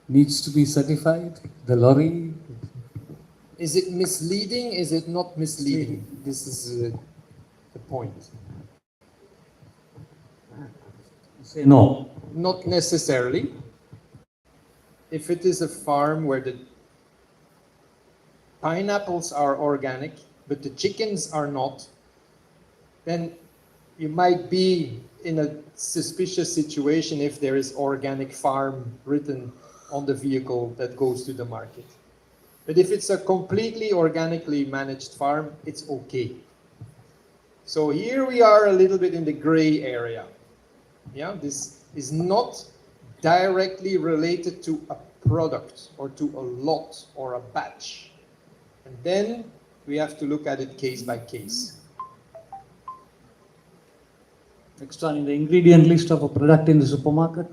needs to be certified? The lorry? Is it misleading? Is it not misleading? This is the point. Say no. Not necessarily. If it is a farm where the pineapples are organic, but the chickens are not, then you might be in a suspicious situation if there is organic farm written on the vehicle that goes to the market. But if it's a completely organically managed farm, it's okay. So here we are a little bit in the gray area. Yeah, this is not directly related to a product or to a lot or a batch. And then we have to look at it case by case. Next one, in the ingredient list of a product in the supermarket.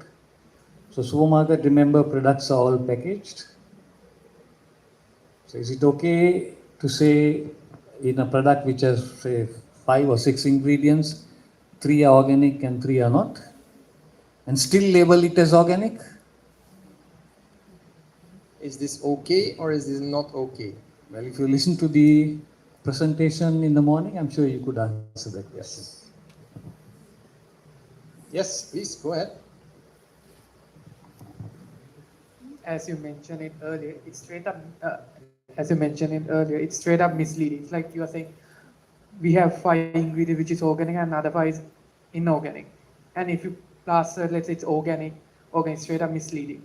So supermarket, remember, products are all packaged. So is it okay to say in a product which has, say, 5 or 6 ingredients, 3 are organic and 3 are not, and still label it as organic? Is this okay or is this not okay? Well, if you listen to the presentation in the morning, I'm sure you could answer that question. Yes, please, go ahead. As you mentioned it earlier, it's straight up. It's straight up misleading. It's like you are saying, we have 5 ingredients which is organic and another 5 is inorganic. And if you plaster, let's say it's organic, straight up misleading.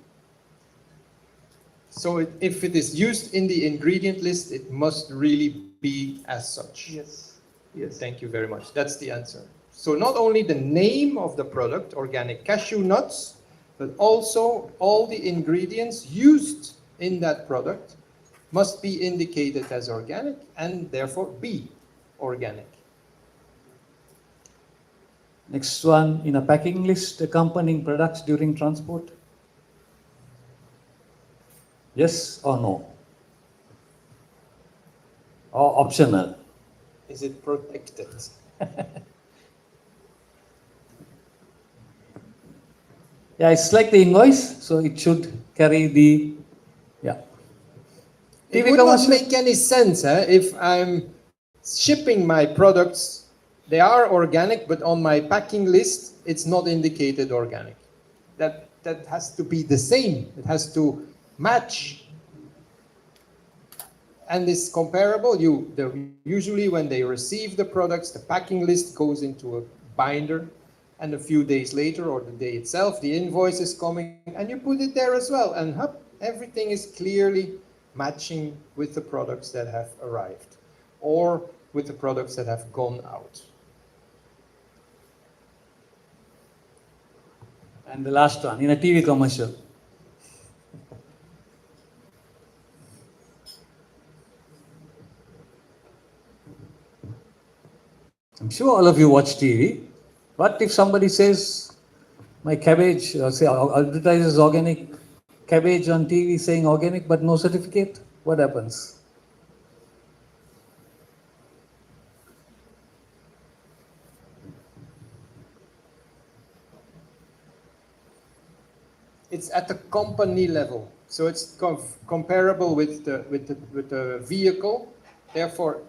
So if it is used in the ingredient list, it must really be as such. Yes. Yes. Thank you very much. That's the answer. So not only the name of the product, organic cashew nuts, but also all the ingredients used in that product must be indicated as organic and therefore be organic. Next one, in a packing list accompanying products during transport. Yes or no? Or optional? Is it protected? Yeah, it's like the invoice, so it should carry the, yeah. It TV would not commercial. make any sense if I'm shipping my products, they are organic, but on my packing list, it's not indicated organic. That has to be the same. It has to match. And it's comparable. Usually when they receive the products, the packing list goes into a binder, and a few days later, or the day itself, the invoice is coming, and you put it there as well, and everything is clearly matching with the products that have arrived, or with the products that have gone out. And the last one, in a TV commercial. I'm sure all of you watch TV. What if somebody says, my cabbage, say advertises organic cabbage on TV saying organic but no certificate? What happens? It's at the company level, so it's comparable with the vehicle. Therefore,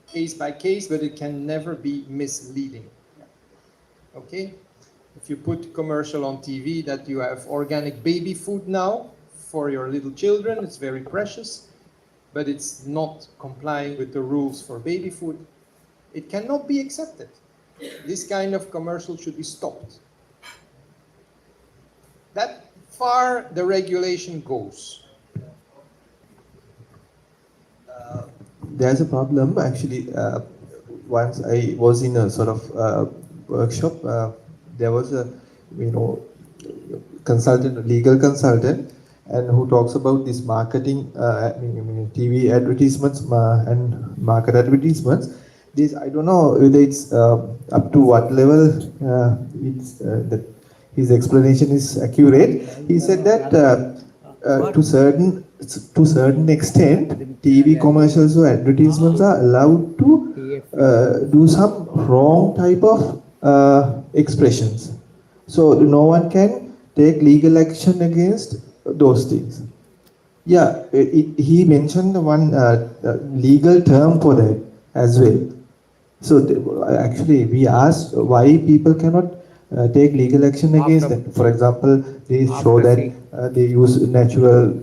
case by case, but it can never be misleading. Okay, if you put commercial on TV that you have organic baby food now for your little children, it's very precious, but it's not complying with the rules for baby food, it cannot be accepted. This kind of commercial should be stopped. That far the regulation goes. There's a problem actually. Once I was in a sort of workshop, there was a consultant, legal consultant, and who talks about this marketing, TV advertisements and market advertisements. This I don't know whether it's up to what level that his explanation is accurate. He said that to certain extent, TV commercials or advertisements are allowed to do some wrong type of expressions. So no one can take legal action against those things. Yeah, he mentioned one legal term for that as well. So actually, we asked why people cannot take legal action against them. For example, they show that they use natural,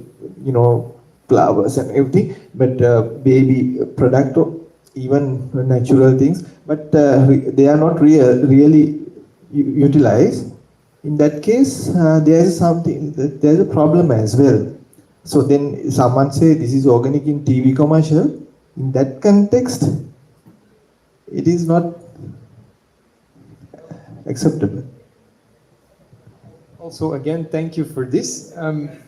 flowers and everything, but baby product or even natural things, but they are not really utilized. In that case, there's a problem as well. So then someone say this is organic in TV commercial. In that context, it is not acceptable. Also, again, thank you for this.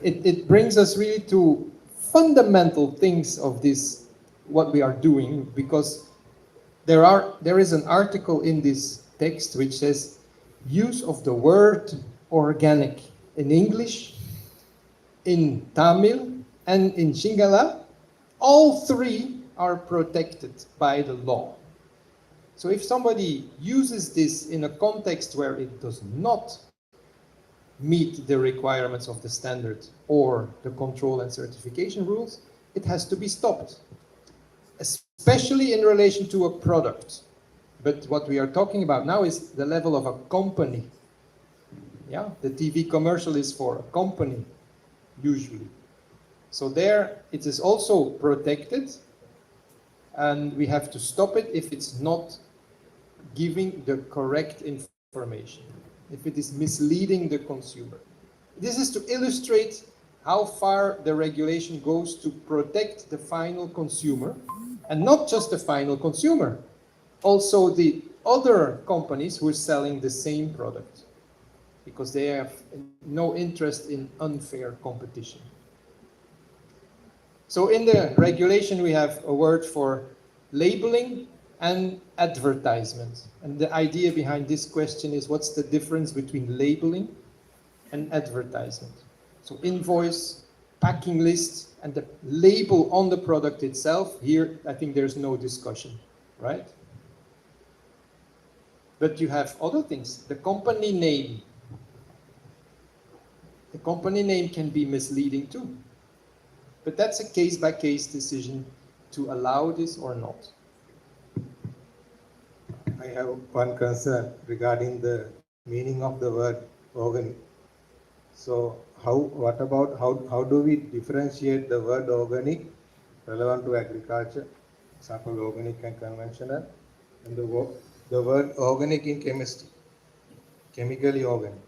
It brings us really to fundamental things of this, what we are doing, because there is an article in this text which says use of the word organic in English, in Tamil, and in Sinhala. All three are protected by the law. So if somebody uses this in a context where it does not meet the requirements of the standard or the control and certification rules, it has to be stopped, especially in relation to a product. But what we are talking about now is the level of a company. Yeah, the TV commercial is for a company, usually. So there, it is also protected, and we have to stop it if it's not giving the correct information, if it is misleading the consumer. This is to illustrate how far the regulation goes to protect the final consumer, and not just the final consumer, also the other companies who are selling the same product, because they have no interest in unfair competition. So in the regulation, we have a word for labeling and advertisement. And the idea behind this question is, what's the difference between labeling and advertisement? So invoice, packing list, and the label on the product itself, here I think there's no discussion, right? But you have other things, the company name, The company name can be misleading too. But that's a case-by-case decision to allow this or not. I have one concern regarding the meaning of the word organic. So how do we differentiate the word organic relevant to agriculture, example organic and conventional, and the word organic in chemistry, chemically organic.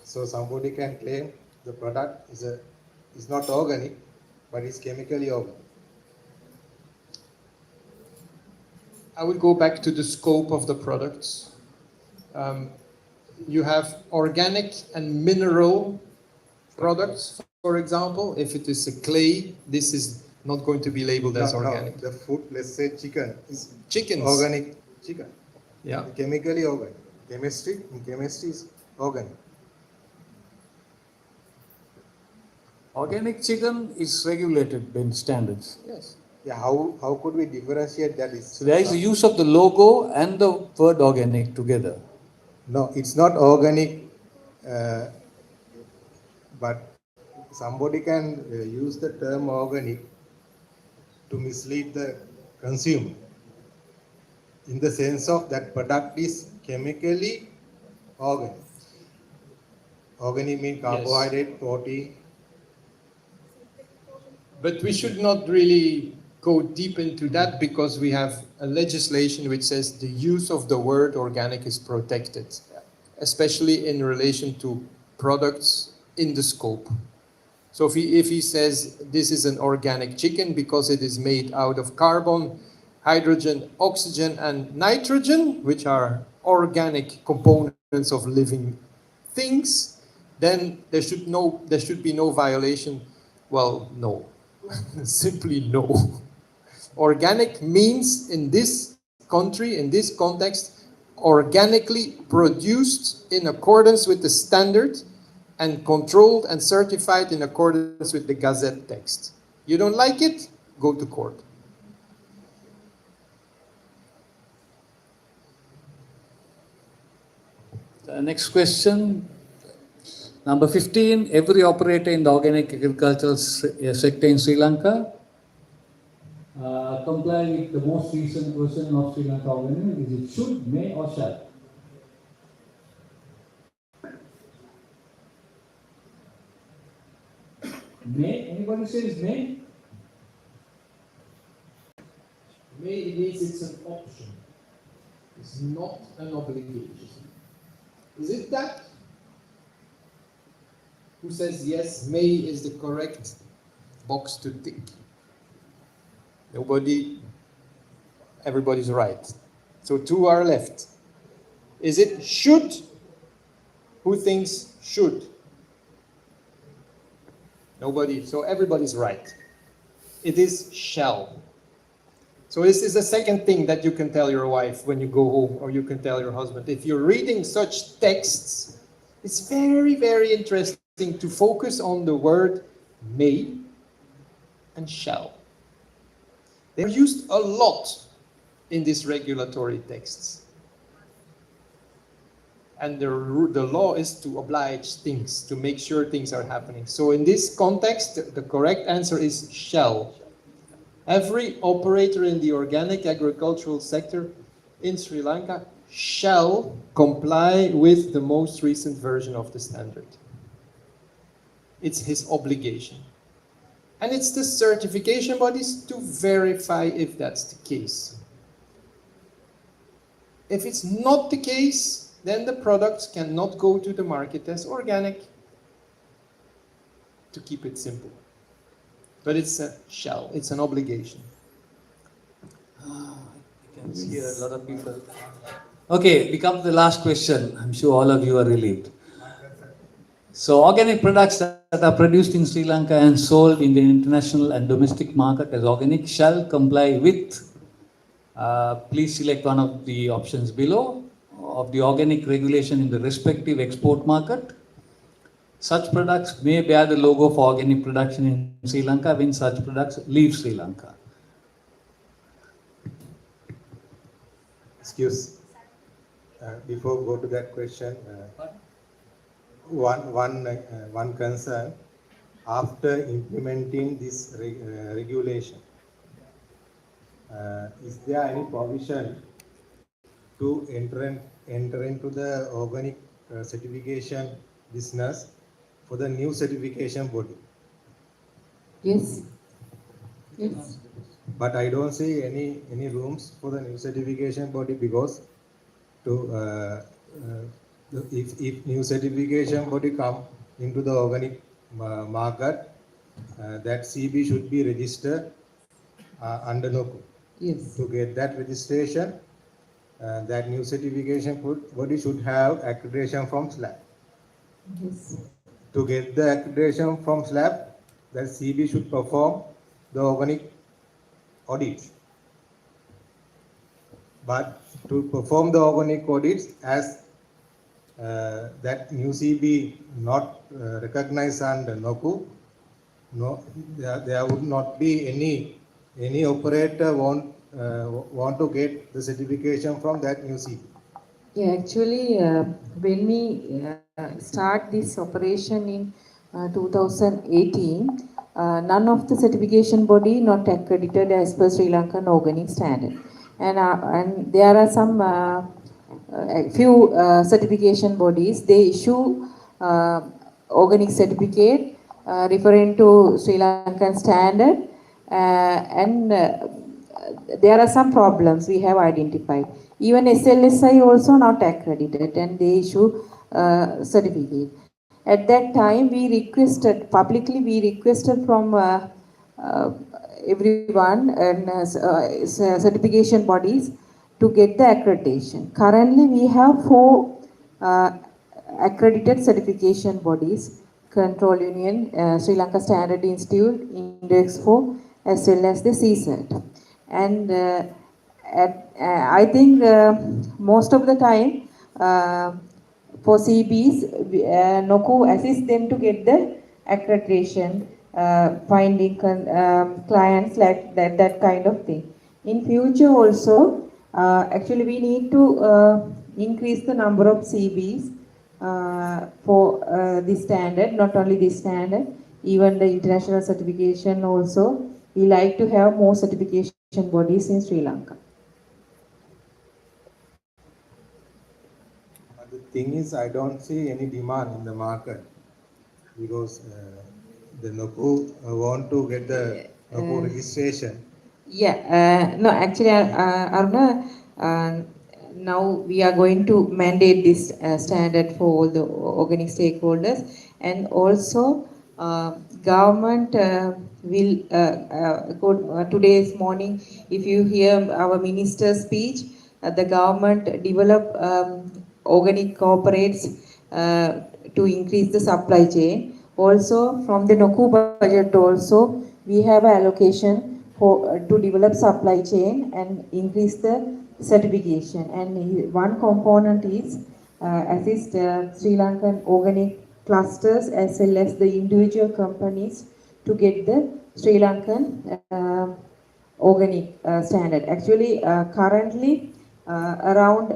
So somebody can claim the product is not organic, but is chemically organic. I would go back to the scope of the products. You have organic and mineral products, for example. If it is a clay, this is not going to be labeled as organic. The food, let's say chicken, is Chickens. organic chicken. Yeah. Chemically organic. In chemistry is organic. Organic chicken is regulated by standards. Yes. Yeah, how could we differentiate that? So there is the use of the logo and the word organic together. No, it's not organic, but somebody can use the term organic to mislead the consumer in the sense of that product is chemically organic. Organic means carbohydrate, protein. But we should not really go deep into that because we have a legislation which says the use of the word organic is protected, especially in relation to products in the scope. So if he says this is an organic chicken because it is made out of carbon, hydrogen, oxygen, and nitrogen, which are organic components of living things, then there should be no violation. Well, no. Simply no. Organic means in this country, in this context, organically produced in accordance with the standard and controlled and certified in accordance with the Gazette text. You don't like it? Go to court. The next question, number 15. Every operator in the organic agricultural sector in Sri Lanka comply with the most recent version of Sri Lanka organic. Is it should, may, or shall? May? Anybody says may? May, it means it's an option. It's not an obligation. Is it that? Who says yes, may is the correct box to tick? Nobody, everybody's right. So two are left. Is it should? Who thinks should? Nobody, so everybody's right. It is shall. So this is the second thing that you can tell your wife when you go home, or you can tell your husband. If you're reading such texts, it's very, very interesting to focus on the word may and shall. They're used a lot in these regulatory texts. And the law is to oblige things, to make sure things are happening. So in this context, the correct answer is shall. Every operator in the organic agricultural sector in Sri Lanka shall comply with the most recent version of the standard. It's his obligation. And it's the certification bodies to verify if that's the case. If it's not the case, then the products cannot go to the market as organic, to keep it simple. But it's a shall, it's an obligation. I can see a lot of people. Okay, we come to the last question. I'm sure all of you are relieved. So organic products that are produced in Sri Lanka and sold in the international and domestic market as organic shall comply with, please select one of the options below, of the organic regulation in the respective export market. Such products may bear the logo for organic production in Sri Lanka when such products leave Sri Lanka. Excuse. Before we go to that question, one concern after implementing this regulation. Is there any provision to enter into the organic certification business for the new certification body? Yes. Yes. But I don't see any rooms for the new certification body because if new certification body come into the organic market, that CB should be registered under NOCU. Yes. To get that registration, that new certification body should have accreditation from SLAB. Yes. To get the accreditation from SLAB, that CB should perform the organic audits. But to perform the organic audits, as that new CB not recognized under NOCU, there would not be any operator want to get the certification from that new CB. Yeah, actually, when we start this operation in 2018, none of the certification body not accredited as per Sri Lankan organic standard, and there are some few certification bodies. They issue organic certificate referring to Sri Lankan standard, and there are some problems we have identified. Even SLSI also not accredited, and they issue certificate. At that time, we requested publicly. We requested from everyone and certification bodies to get the accreditation. Currently, we have 4 accredited certification bodies: Control Union, Sri Lanka Standard Institute, Index 4, as well as the CSAT. And I think most of the time for CBs, NOCU assists them to get the accreditation, finding clients like that kind of thing. In future also, actually we need to increase the number of CBs for this standard, not only this standard, even the international certification also. We like to have more certification bodies in Sri Lanka. But the thing is, I don't see any demand in the market because the NOCU want to get the NOCU registration. Yeah, no, actually, Aruna, now we are going to mandate this standard for all the organic stakeholders, and also government will go today's morning. If you hear our minister's speech, the government develop organic corporates to increase the supply chain. Also, from the NOCU budget, also we have an allocation for to develop supply chain and increase the certification. And one component is assist Sri Lankan organic clusters as well as the individual companies to get the Sri Lankan organic standard. Actually, currently around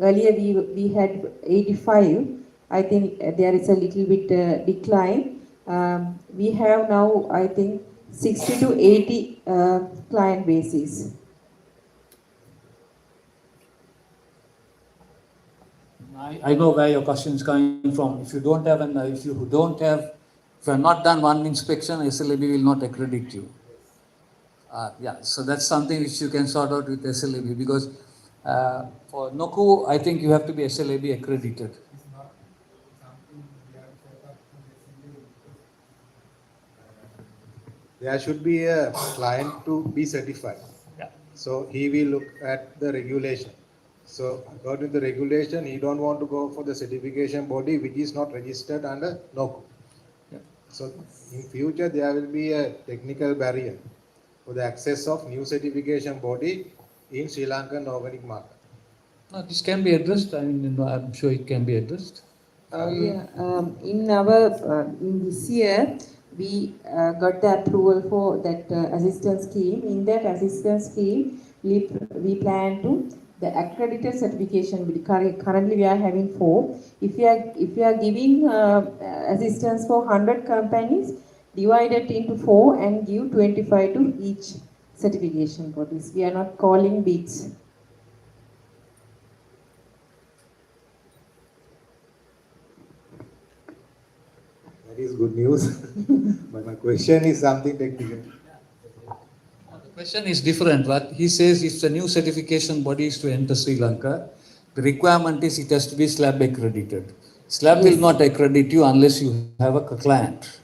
earlier we had 85. I think there is a little bit decline. We have now, I think, 60 to 80 client bases. I know where your question is coming from. If you have not done one inspection, SLAB will not accredit you. Yeah, so that's something which you can sort out with SLAB, because for NOCU, I think you have to be SLAB accredited. There should be a client to be certified. Yeah. So he will look at the regulation. So according to the regulation, he don't want to go for the certification body which is not registered under NOCU. Yeah. So in future there will be a technical barrier for the access of new certification body in Sri Lankan organic market. No, this can be addressed. I mean, I'm sure it can be addressed. In this year, we got the approval for that assistance scheme. In that assistance scheme, we plan to the accredited certification body. Currently we are having 4. If you are giving assistance for 100 companies, divide it into 4 and give 25 to each certification bodies. We are not calling bids. That is good news. But my question is something technical. The question is different, but he says if the new certification body is to enter Sri Lanka, the requirement is it has to be SLAB accredited. SLAB will not accredit you unless you have a client.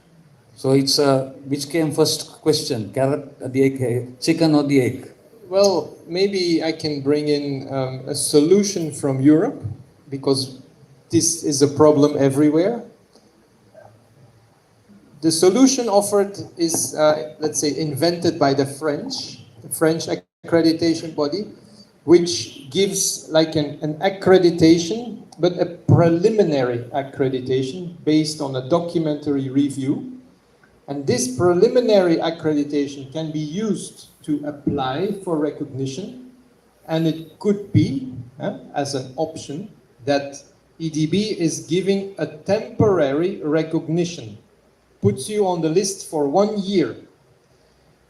So it's which came first question, carrot, the egg, chicken or the egg? Well, maybe I can bring in a solution from Europe, because this is a problem everywhere. The solution offered is, let's say, invented by the French accreditation body, which gives like an accreditation, but a preliminary accreditation based on a documentary review. And this preliminary accreditation can be used to apply for recognition, and it could be, as an option, that EDB is giving a temporary recognition, puts you on the list for 1 year.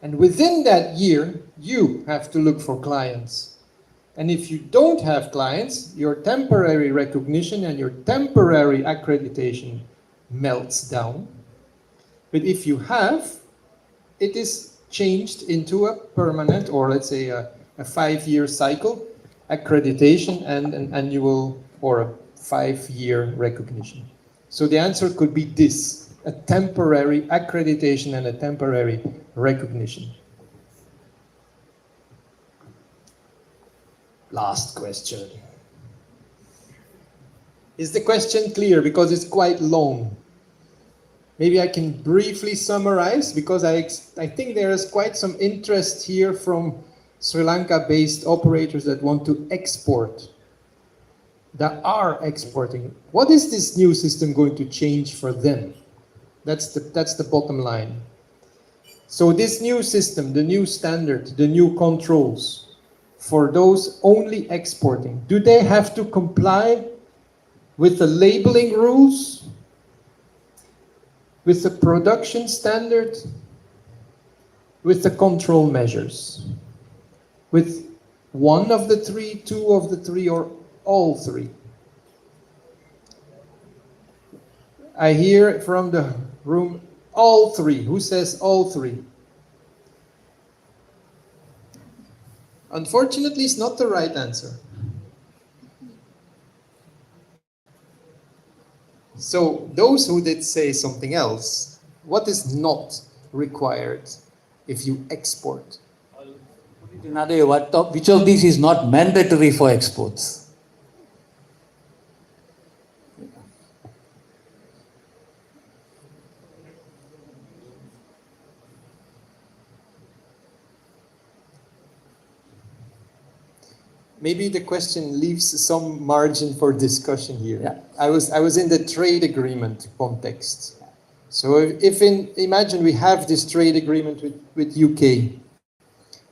And within that year, you have to look for clients. And if you don't have clients, your temporary recognition and your temporary accreditation melts down. But if you have, it is changed into a permanent, or let's say a 5-year cycle accreditation and an annual or a 5-year recognition. So the answer could be this: a temporary accreditation and a temporary recognition. Last question. Is the question clear? Because it's quite long. Maybe I can briefly summarize, because I think there is quite some interest here from Sri Lanka-based operators that want to export, that are exporting. What is this new system going to change for them? That's the bottom line. So this new system, the new standard, the new controls for those only exporting, do they have to comply with the labeling rules, with the production standard, with the control measures, with one of the three, two of the three, or all three? I hear from the room, all three. Who says all three? Unfortunately, it's not the right answer. So those who did say something else, what is not required if you export? Another, which of these is not mandatory for exports? Maybe the question leaves some margin for discussion here. Yeah. I was in the trade agreement context. So imagine we have this trade agreement with UK.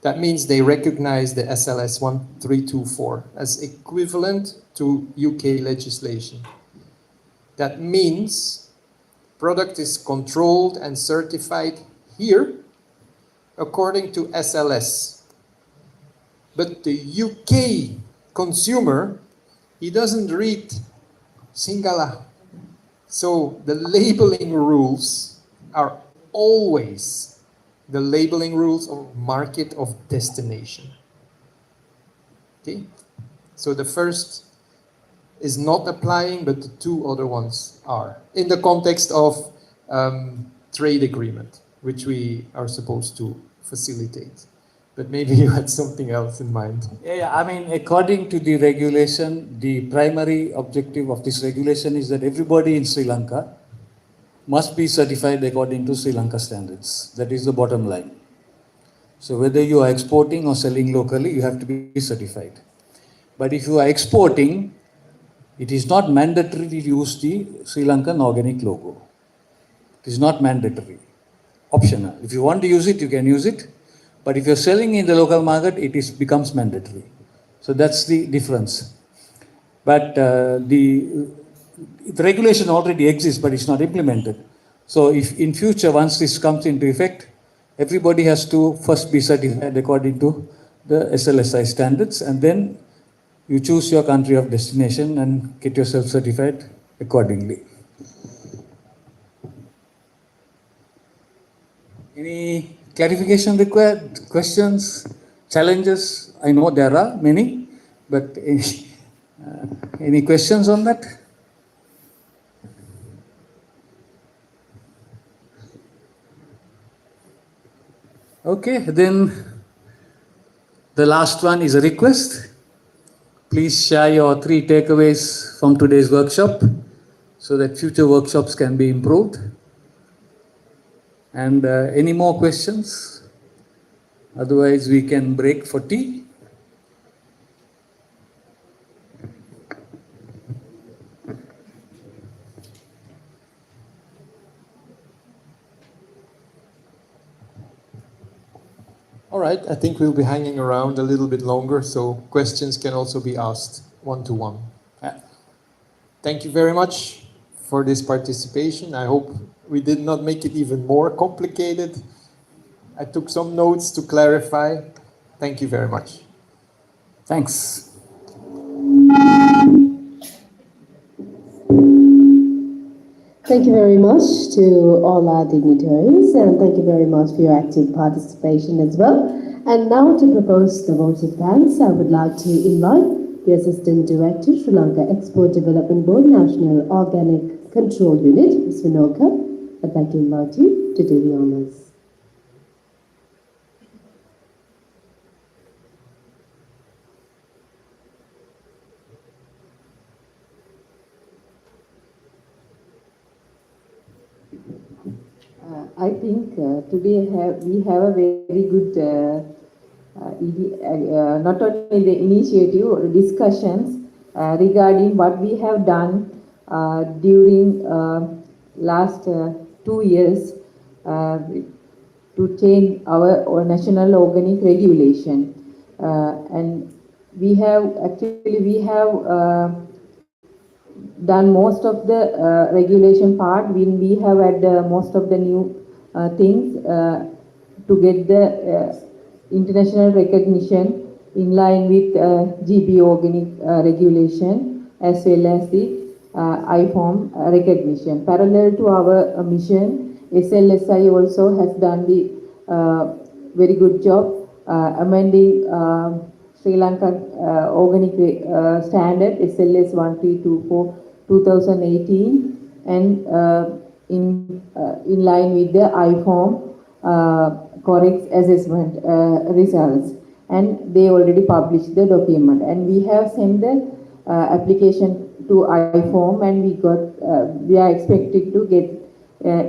That means they recognize the SLS 1324 as equivalent to UK legislation. That means product is controlled and certified here according to SLS. But the UK consumer, he doesn't read Sinhala. So the labeling rules are always the labeling rules of market of destination. Okay? So the first is not applying, but the two other ones are, in the context of trade agreement, which we are supposed to facilitate. But maybe you had something else in mind. Yeah, I mean, according to the regulation, the primary objective of this regulation is that everybody in Sri Lanka must be certified according to Sri Lanka standards. That is the bottom line. So whether you are exporting or selling locally, you have to be certified. But if you are exporting, it is not mandatory to use the Sri Lankan organic logo. It is not mandatory, optional. If you want to use it, you can use it. But if you're selling in the local market, it becomes mandatory. So that's the difference. But the regulation already exists, but it's not implemented. So if in future, once this comes into effect, everybody has to first be certified according to the SLSI standards, and then you choose your country of destination and get yourself certified accordingly. Any clarification required? Questions? Challenges? I know there are many, but any questions on that? Okay, then the last one is a request. Please share your 3 takeaways from today's workshop so that future workshops can be improved. And any more questions? Otherwise, we can break for tea. All right, I think we'll be hanging around a little bit longer, so questions can also be asked one-to-one. Thank you very much for this participation. I hope we did not make it even more complicated. I took some notes to clarify. Thank you very much. Thanks. Thank you very much to all our dignitaries, and thank you very much for your active participation as well. And now to propose the vote of thanks, I would like to invite the Assistant Director, Sri Lanka Export Development Board National Organic Control Unit, Ms. Vinoka. I'd like to invite you to do the honours. I think today we have a very good not only the initiative or discussions regarding what we have done during last 2 years to change our national organic regulation, and we have done most of the regulation part. We have had most of the new things to get the international recognition in line with GB organic regulation as well as the IFORM recognition. Parallel to our mission, SLSI also has done the very good job amending Sri Lankan organic standard SLS 1324 2018 and in line with the IFORM correct assessment results, and they already published the document, and we have sent the application to IFORM, and we are expected to get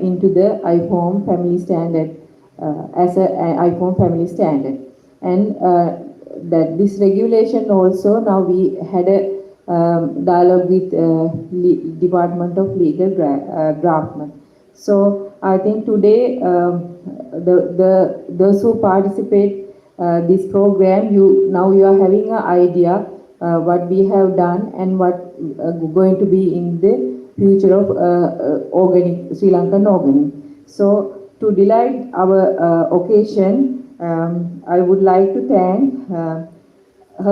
into the IFORM family standard as a IFORM family standard. And that this regulation also, now we had a dialogue with Department of Legal Draftment. So I think today those who participate this program, you are having an idea what we have done and what going to be in the future of organic Sri Lankan organic. So to delight our occasion, I would like to thank Her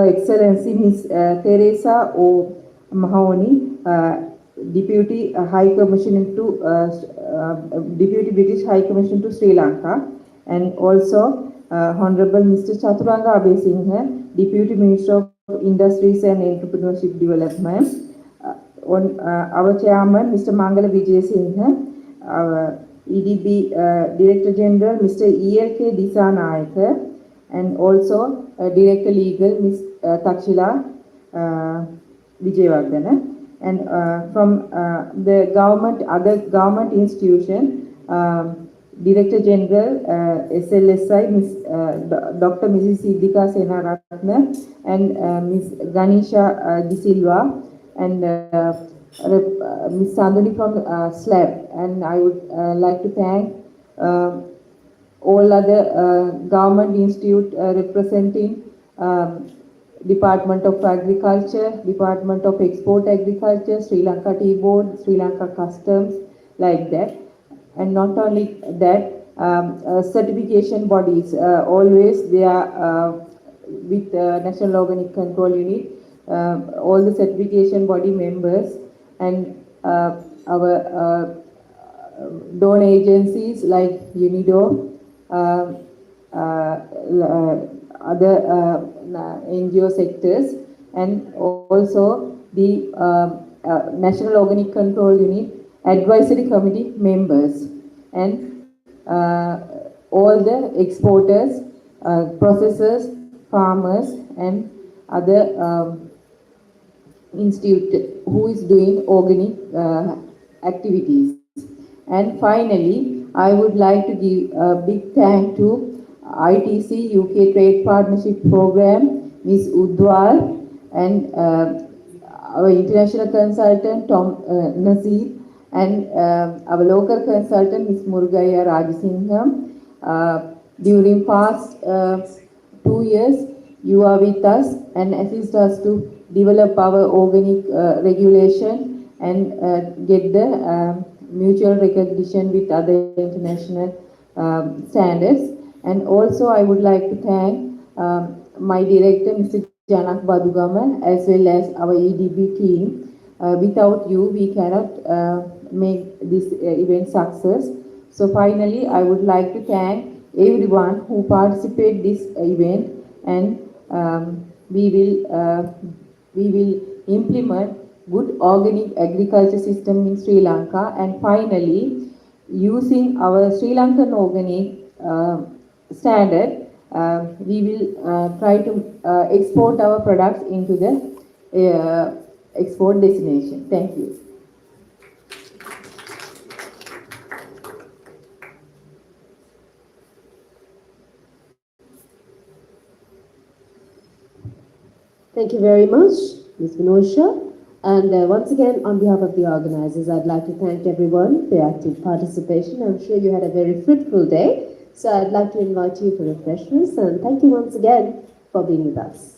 Excellency Ms. Teresa O. Mahoney, Deputy High Commissioner to Deputy British High Commissioner to Sri Lanka, and also Honorable Mr. Chaturanga Abesinghe, Deputy Minister of Industries and Entrepreneurship Development, on our Chairman Mr. Mangala Vijayasinghe, our EDB Director General Mr. E.L.K. Disanayake, and also Director Legal Ms. Takshila Vijayawardena, and from the government, other government institution, Director General SLSI Ms. Dr. Mrs. Siddhika Senaratne and Ms. Ganesha De Silva, and Ms. Sandhuni from SLAB, and I would like to thank all other government institute representing Department of Agriculture, Department of Export Agriculture, Sri Lanka Tea Board, Sri Lanka Customs, like that. And not only that, certification bodies, always they are with National Organic Control Unit, all the certification body members and our donor agencies like UNIDO, other NGO sectors, and also the National Organic Control Unit Advisory Committee members, and all the exporters, processors, farmers, and other institute who is doing organic activities. And finally, I would like to give a big thank to ITC UK Trade Partnership Program, Ms. Udwal, and our international consultant, Tom Nazir, and our local consultant, Ms. Murugaya Rajasingham. During past 2 years, you are with us and assist us to develop our organic regulation and get the mutual recognition with other international standards. And also I would like to thank my director, Mr. Janak Badugama, as well as our EDB team. Without you, we cannot make this event success. So finally, I would like to thank everyone who participated this event, and we will implement good organic agriculture system in Sri Lanka. And finally, using our Sri Lankan organic standard, we will try to export our products into the export destination. Thank you. Thank you very much, Ms. Vinosha. And once again, on behalf of the organizers, I'd like to thank everyone for your active participation. I'm sure you had a very fruitful day. So I'd like to invite you for refreshments, and thank you once again for being with us.